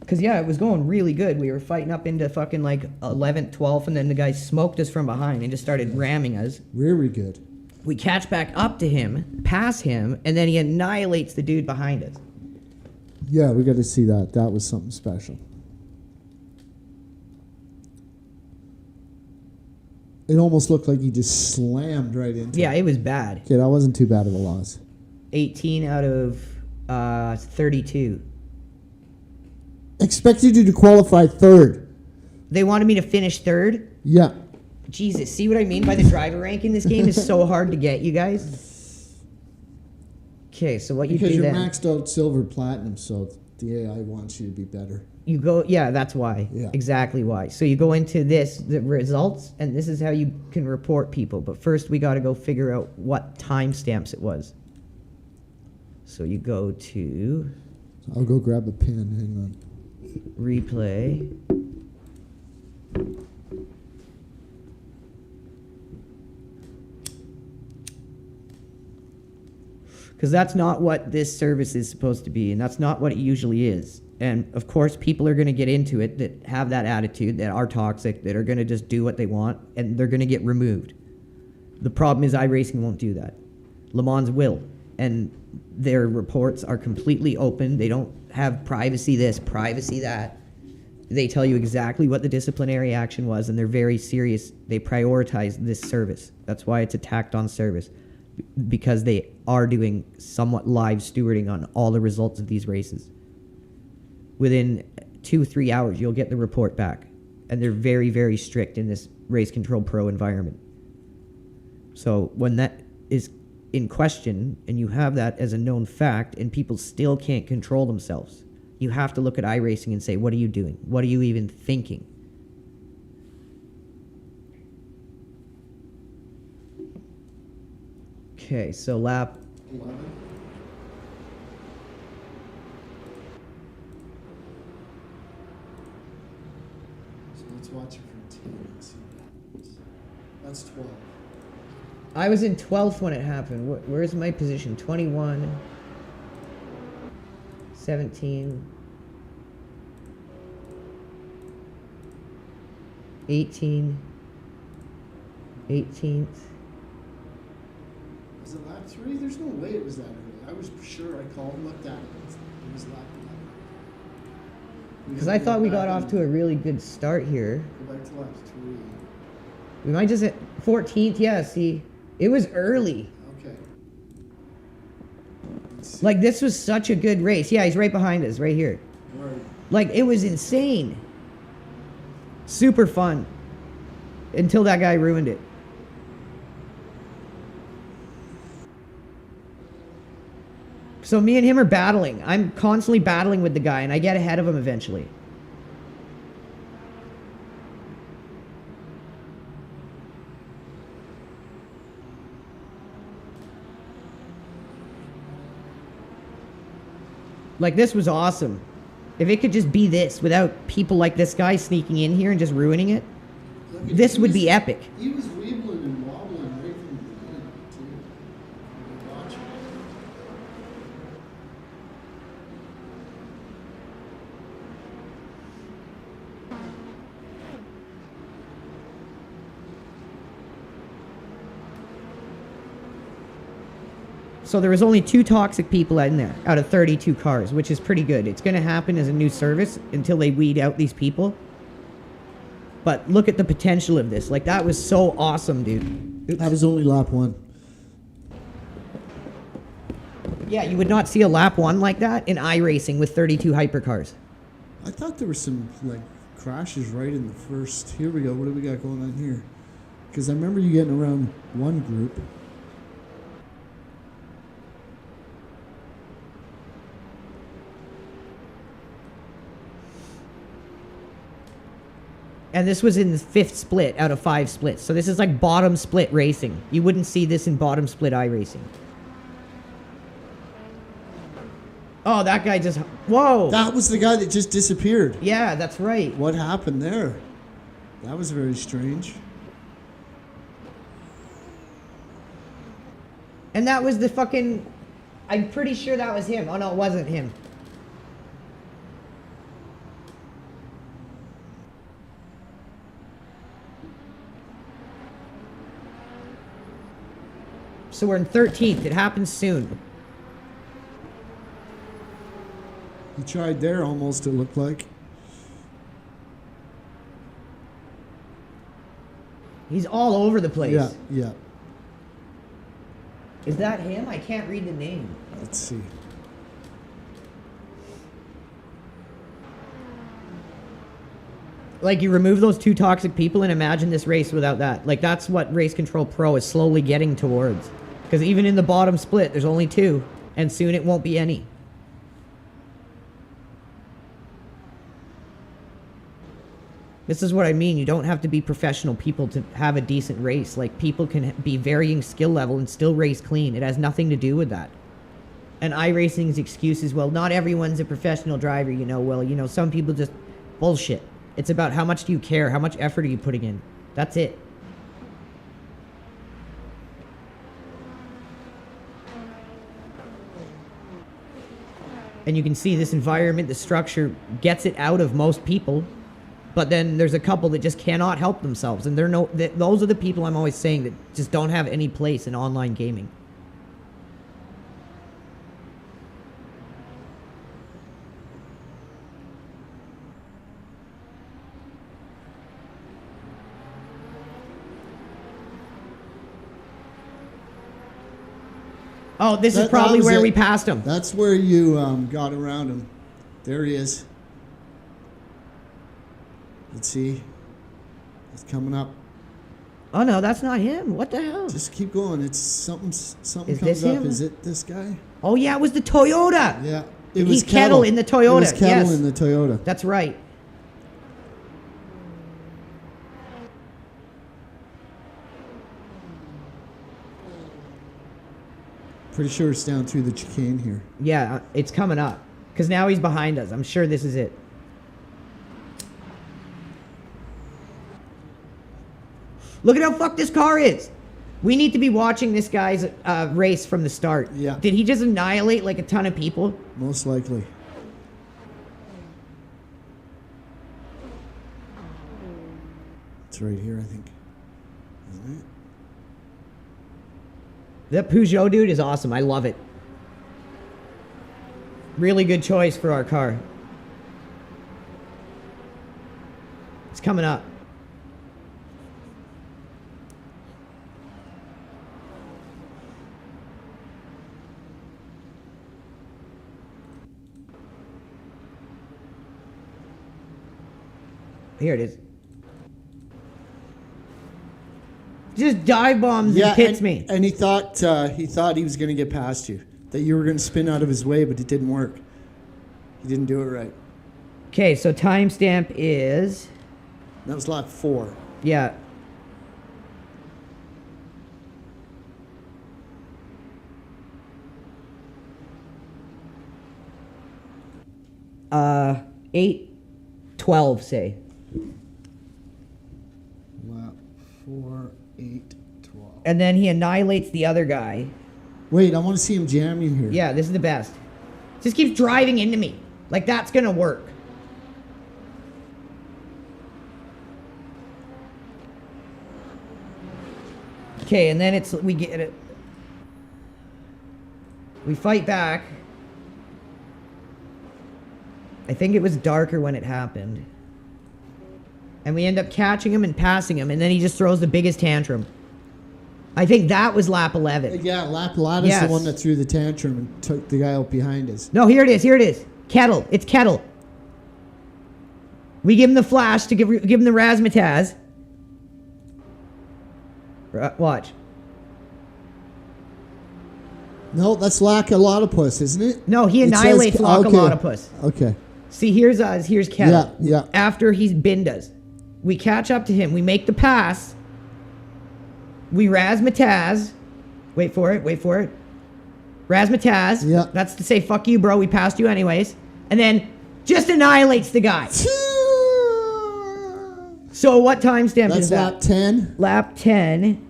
Because, yeah, it was going really good. We were fighting up into fucking like 11th, 12th, and then the guy smoked us from behind and just started ramming us. Very good. We catch back up to him, pass him, and then he annihilates the dude behind us. Yeah, we got to see that. That was something special. It almost looked like he just slammed right into Yeah, it. it was bad. Okay, that wasn't too bad of a loss. 18 out of 32. Expected you to qualify third. They wanted me to finish third. Yeah. Jesus, see what I mean by the driver rank in this game is so hard to get, you guys? Okay, so what you Because do you're then... maxed out silver platinum, so the AI wants you to be better. You go, yeah, that's why. Yeah. Exactly why. So you go into this, the results, and this is how you can report people. But first, we got to go figure out what timestamps it was. So you go to I'll go grab a pen. Hang on. replay. Because that's not what this service is supposed to be, and that's not what it usually is. And of course, people are going to get into it that have that attitude, that are toxic, that are going to just do what they want, and they're going to get removed. The problem is iRacing won't do that. Le Mans will, and their reports are completely open. They don't have privacy this, privacy that. They tell you exactly what the disciplinary action was, and they're very serious. They prioritize this service. That's why it's attacked on service, because they are doing somewhat live stewarding on all the results of these races. Within 2-3 hours, you'll get the report back. And they're very, very strict in this Race Control Pro environment. So when that is in question, and you have that as a known fact, and people still can't control themselves, you have to look at iRacing and say, what are you doing? What are you even thinking? Okay, so lap 11. So let's watch it from 10 and see what happens. That's 12. I was in 12th when it happened. Where's my position? 21, 17, 18, 18th. Was it lap 3? There's no way it was that early. I was sure I called and looked at it. It was lap 11. Because I thought we got off to a really good start here. Go back to lap 3. We might just hit 14th. Yeah, see, it was early. Okay. Let's see. Like, this was such a good race. Yeah, he's right behind us, right here. Right. Like, it was insane. Super fun. Until that guy ruined it. So me and him are battling. I'm constantly battling with the guy, and I get ahead of him eventually. Like, this was awesome. If it could just be this, without people like this guy sneaking in here and just ruining it, this would be epic. He was weebling and wobbling right from the beginning, too. You can watch it. So there was only 2 toxic people in there out of 32 cars, which is pretty good. It's going to happen as a new service until they weed out these people. But look at the potential of this. Like, that was so awesome, dude. Oops. That was only lap 1. Yeah, you would not see a lap 1 like that in iRacing with 32 hypercars. I thought there were some like crashes right in the first. Here we go. What do we got going on here? Because I remember you getting around one group. And this was in the 5th split out of 5 splits. So this is like bottom split racing. You wouldn't see this in bottom split iRacing. Oh, that guy just... Whoa! That was the guy that just disappeared. Yeah, that's right. What happened there? That was very strange. And that was the fucking... I'm pretty sure that was him. Oh, no, it wasn't him. So we're in 13th. It happens soon. He tried there almost, it looked like. He's all over the place. Yeah, yeah. Is that him? I can't read the name. Let's see. Like, you remove those 2 toxic people and imagine this race without that. Like, that's what Race Control Pro is slowly getting towards. Because even in the bottom split, there's only 2. And soon it won't be any. This is what I mean. You don't have to be professional people to have a decent race. Like, people can be varying skill level and still race clean. It has nothing to do with that. And iRacing's excuse is, well, not everyone's a professional driver, you know. Well, you know, some people just... Bullshit. It's about how much do you care? How much effort are you putting in? That's it. And you can see this environment, the structure gets it out of most people. But then there's a couple that just cannot help themselves. And those are the people I'm always saying that just don't have any place in online gaming. Oh, this is probably where we passed him. That's where you got around him. There he is. Let's see. He's coming up. Oh no, that's not him. What the hell? Just keep going. It's something Is comes this up. him? Is it this guy? Oh yeah, it was the Toyota. Yeah. He's Kettle in the Toyota. It was Kettle Yes. in the Toyota. That's right. Pretty sure it's down through the chicane here. Yeah, it's coming up. Because now he's behind us. I'm sure this is it. Look at how fucked this car is. We need to be watching this guy's race from the start. Yeah. Did he just annihilate like a ton of people? Most likely. It's right here, I think. Isn't it? That Peugeot dude is awesome. I love it. Really good choice for our car. It's coming up. Here it is. Just dive bombs and hits me. And he thought he was going to get past you. That you were going to spin out of his way, but it didn't work. He didn't do it right. Okay, so timestamp is... That was lap 4. Yeah. Uh, 8:12, say. Lap 4, 8, 12. And then he annihilates the other guy. Wait, I want to see him jam you here. Yeah, this is the best. Just keeps driving into me. Like, that's gonna work. Okay, and then we get it. We fight back. I think it was darker when it happened. And we end up catching him and passing him, and then he just throws the biggest tantrum. I think that was lap 11. Yeah, lap 11 is Yes. the one that threw the tantrum and took the guy out behind us. No, here it is. Here it is. Kettle. It's Kettle. We give him the flash to give him the razzmatazz. Watch. No, that's Lackalotopus, isn't it? No, he It says annihilates Ke- Lackalotopus. Okay. See, here's us. Here's Kettle. Yeah, yeah. After he's binned us, we catch up to him. We make the pass. We razzmatazz. Wait for it. Wait for it. Razzmatazz. Yeah. That's to say, fuck you, bro. We passed you anyways. And then just annihilates the guy. So what timestamp That's is that? lap 10. Lap 10.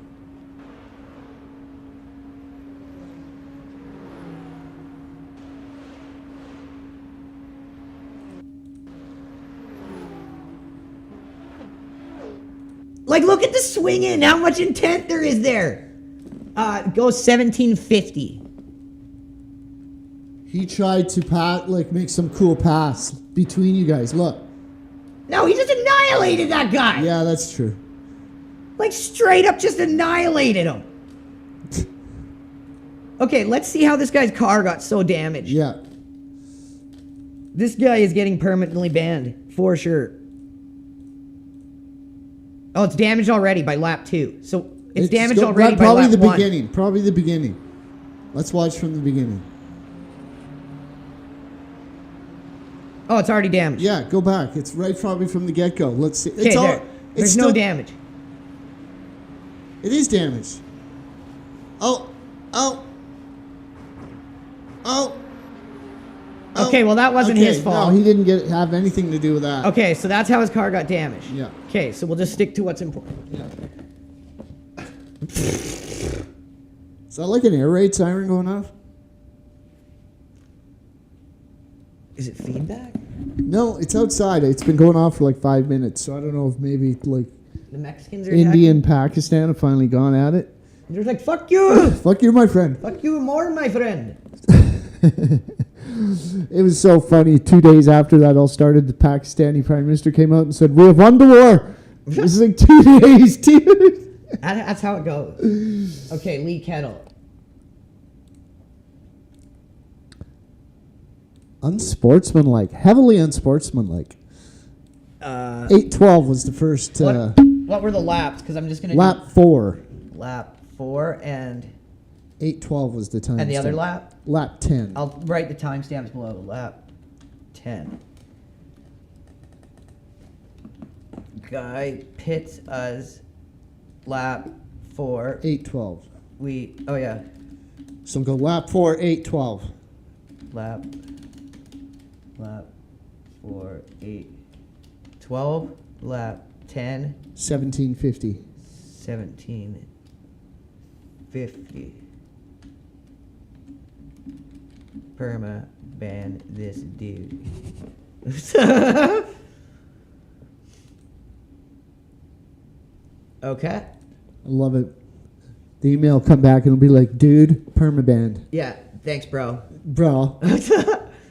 Like, look at the swing in. How much intent there is there. Goes 1750. He tried to make some cool pass between you guys. Look. No, he just annihilated that guy. Yeah, that's true. Like, straight up just annihilated him. Okay, let's see how this guy's car got so damaged. Yeah. This guy is getting permanently banned, for sure. Oh, it's damaged already by lap 2. So, it's damaged already by probably lap the 1. beginning. Probably the beginning. Let's watch from the beginning. Oh, it's already damaged. Yeah, go back. It's right probably from the get-go. Let's see. Okay, there. There's no damage. It is damaged. Oh. Okay, well, that wasn't his fault. No, he didn't have anything to do with that. Okay, so that's how his car got damaged. Yeah. Okay, so we'll just stick to what's important. Yeah. Is that like an air raid siren going off? Is it feedback? No, it's outside. It's been going off for like 5 minutes, so I don't know if maybe like The Mexicans are India and Pakistan have finally gone at it. They're like, fuck you! Fuck you, my friend. Fuck you more, my friend. It was so funny. 2 days after that all started, the Pakistani Prime Minister came out and said, "We have won the war." It was like 2 days, dude. That's how it goes. Okay, Lee Kettle. Unsportsmanlike. Heavily unsportsmanlike. 8:12 was the first What were the laps? Because I'm just going to lap 4. Lap 4 and 8:12 was the time. the other lap? Lap 10. I'll write the timestamps below. Lap 10. Guy pits us lap 4. 8:12. Oh yeah. So go lap 4, 8:12. Lap 4, 8, 12. Lap 10, 17:50. 1750. Perma ban this dude. Okay. I love it. The email will come back and it'll be like, "Dude, permaband." Yeah. Thanks, bro. Bro.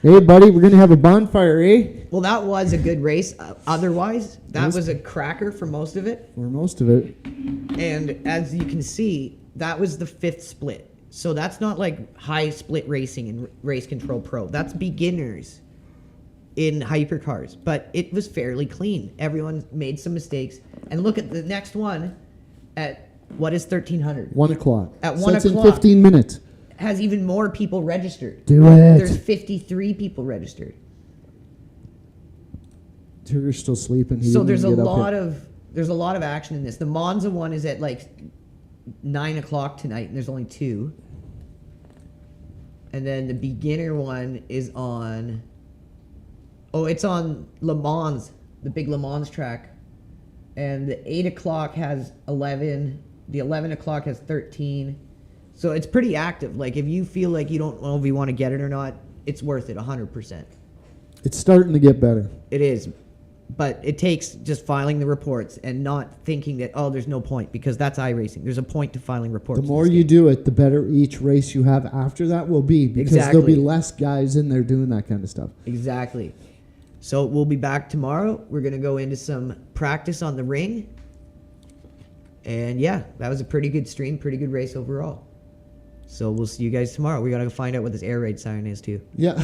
Hey, buddy, we're going to have a bonfire, eh? Well, that was a good race. Otherwise, that was a cracker for most of it. For most of it. And as you can see, that was the 5th split. So that's not like high split racing in Race Control Pro. That's beginners in hypercars. But it was fairly clean. Everyone made some mistakes. And look at the next one at, what is 1300? 1 o'clock. At 1 so it's o'clock. in 15 minutes. Has even more people registered. Do it. There's 53 people registered. Turner's still sleeping. So there's a lot of action in this. The Monza one is at like 9 o'clock tonight, and there's only 2. And then the beginner one is on. Oh, it's on Le Mans, the big Le Mans track, and the 8 o'clock has 11. The 11 o'clock has 13. So it's pretty active. Like, if you feel like you don't know if you want to get it or not, it's worth it 100%. It's starting to get better. It is. But it takes just filing the reports and not thinking that, oh, there's no point, because that's iRacing. There's a point to filing reports. The more you do it, the better each race you have after that will be, because there'll be less guys in there doing that kind of stuff. Exactly. So we'll be back tomorrow. We're going to go into some practice on the ring. And yeah, that was a pretty good stream, pretty good race overall. So we'll see you guys tomorrow. We got to find out what this air raid siren is too. Yeah.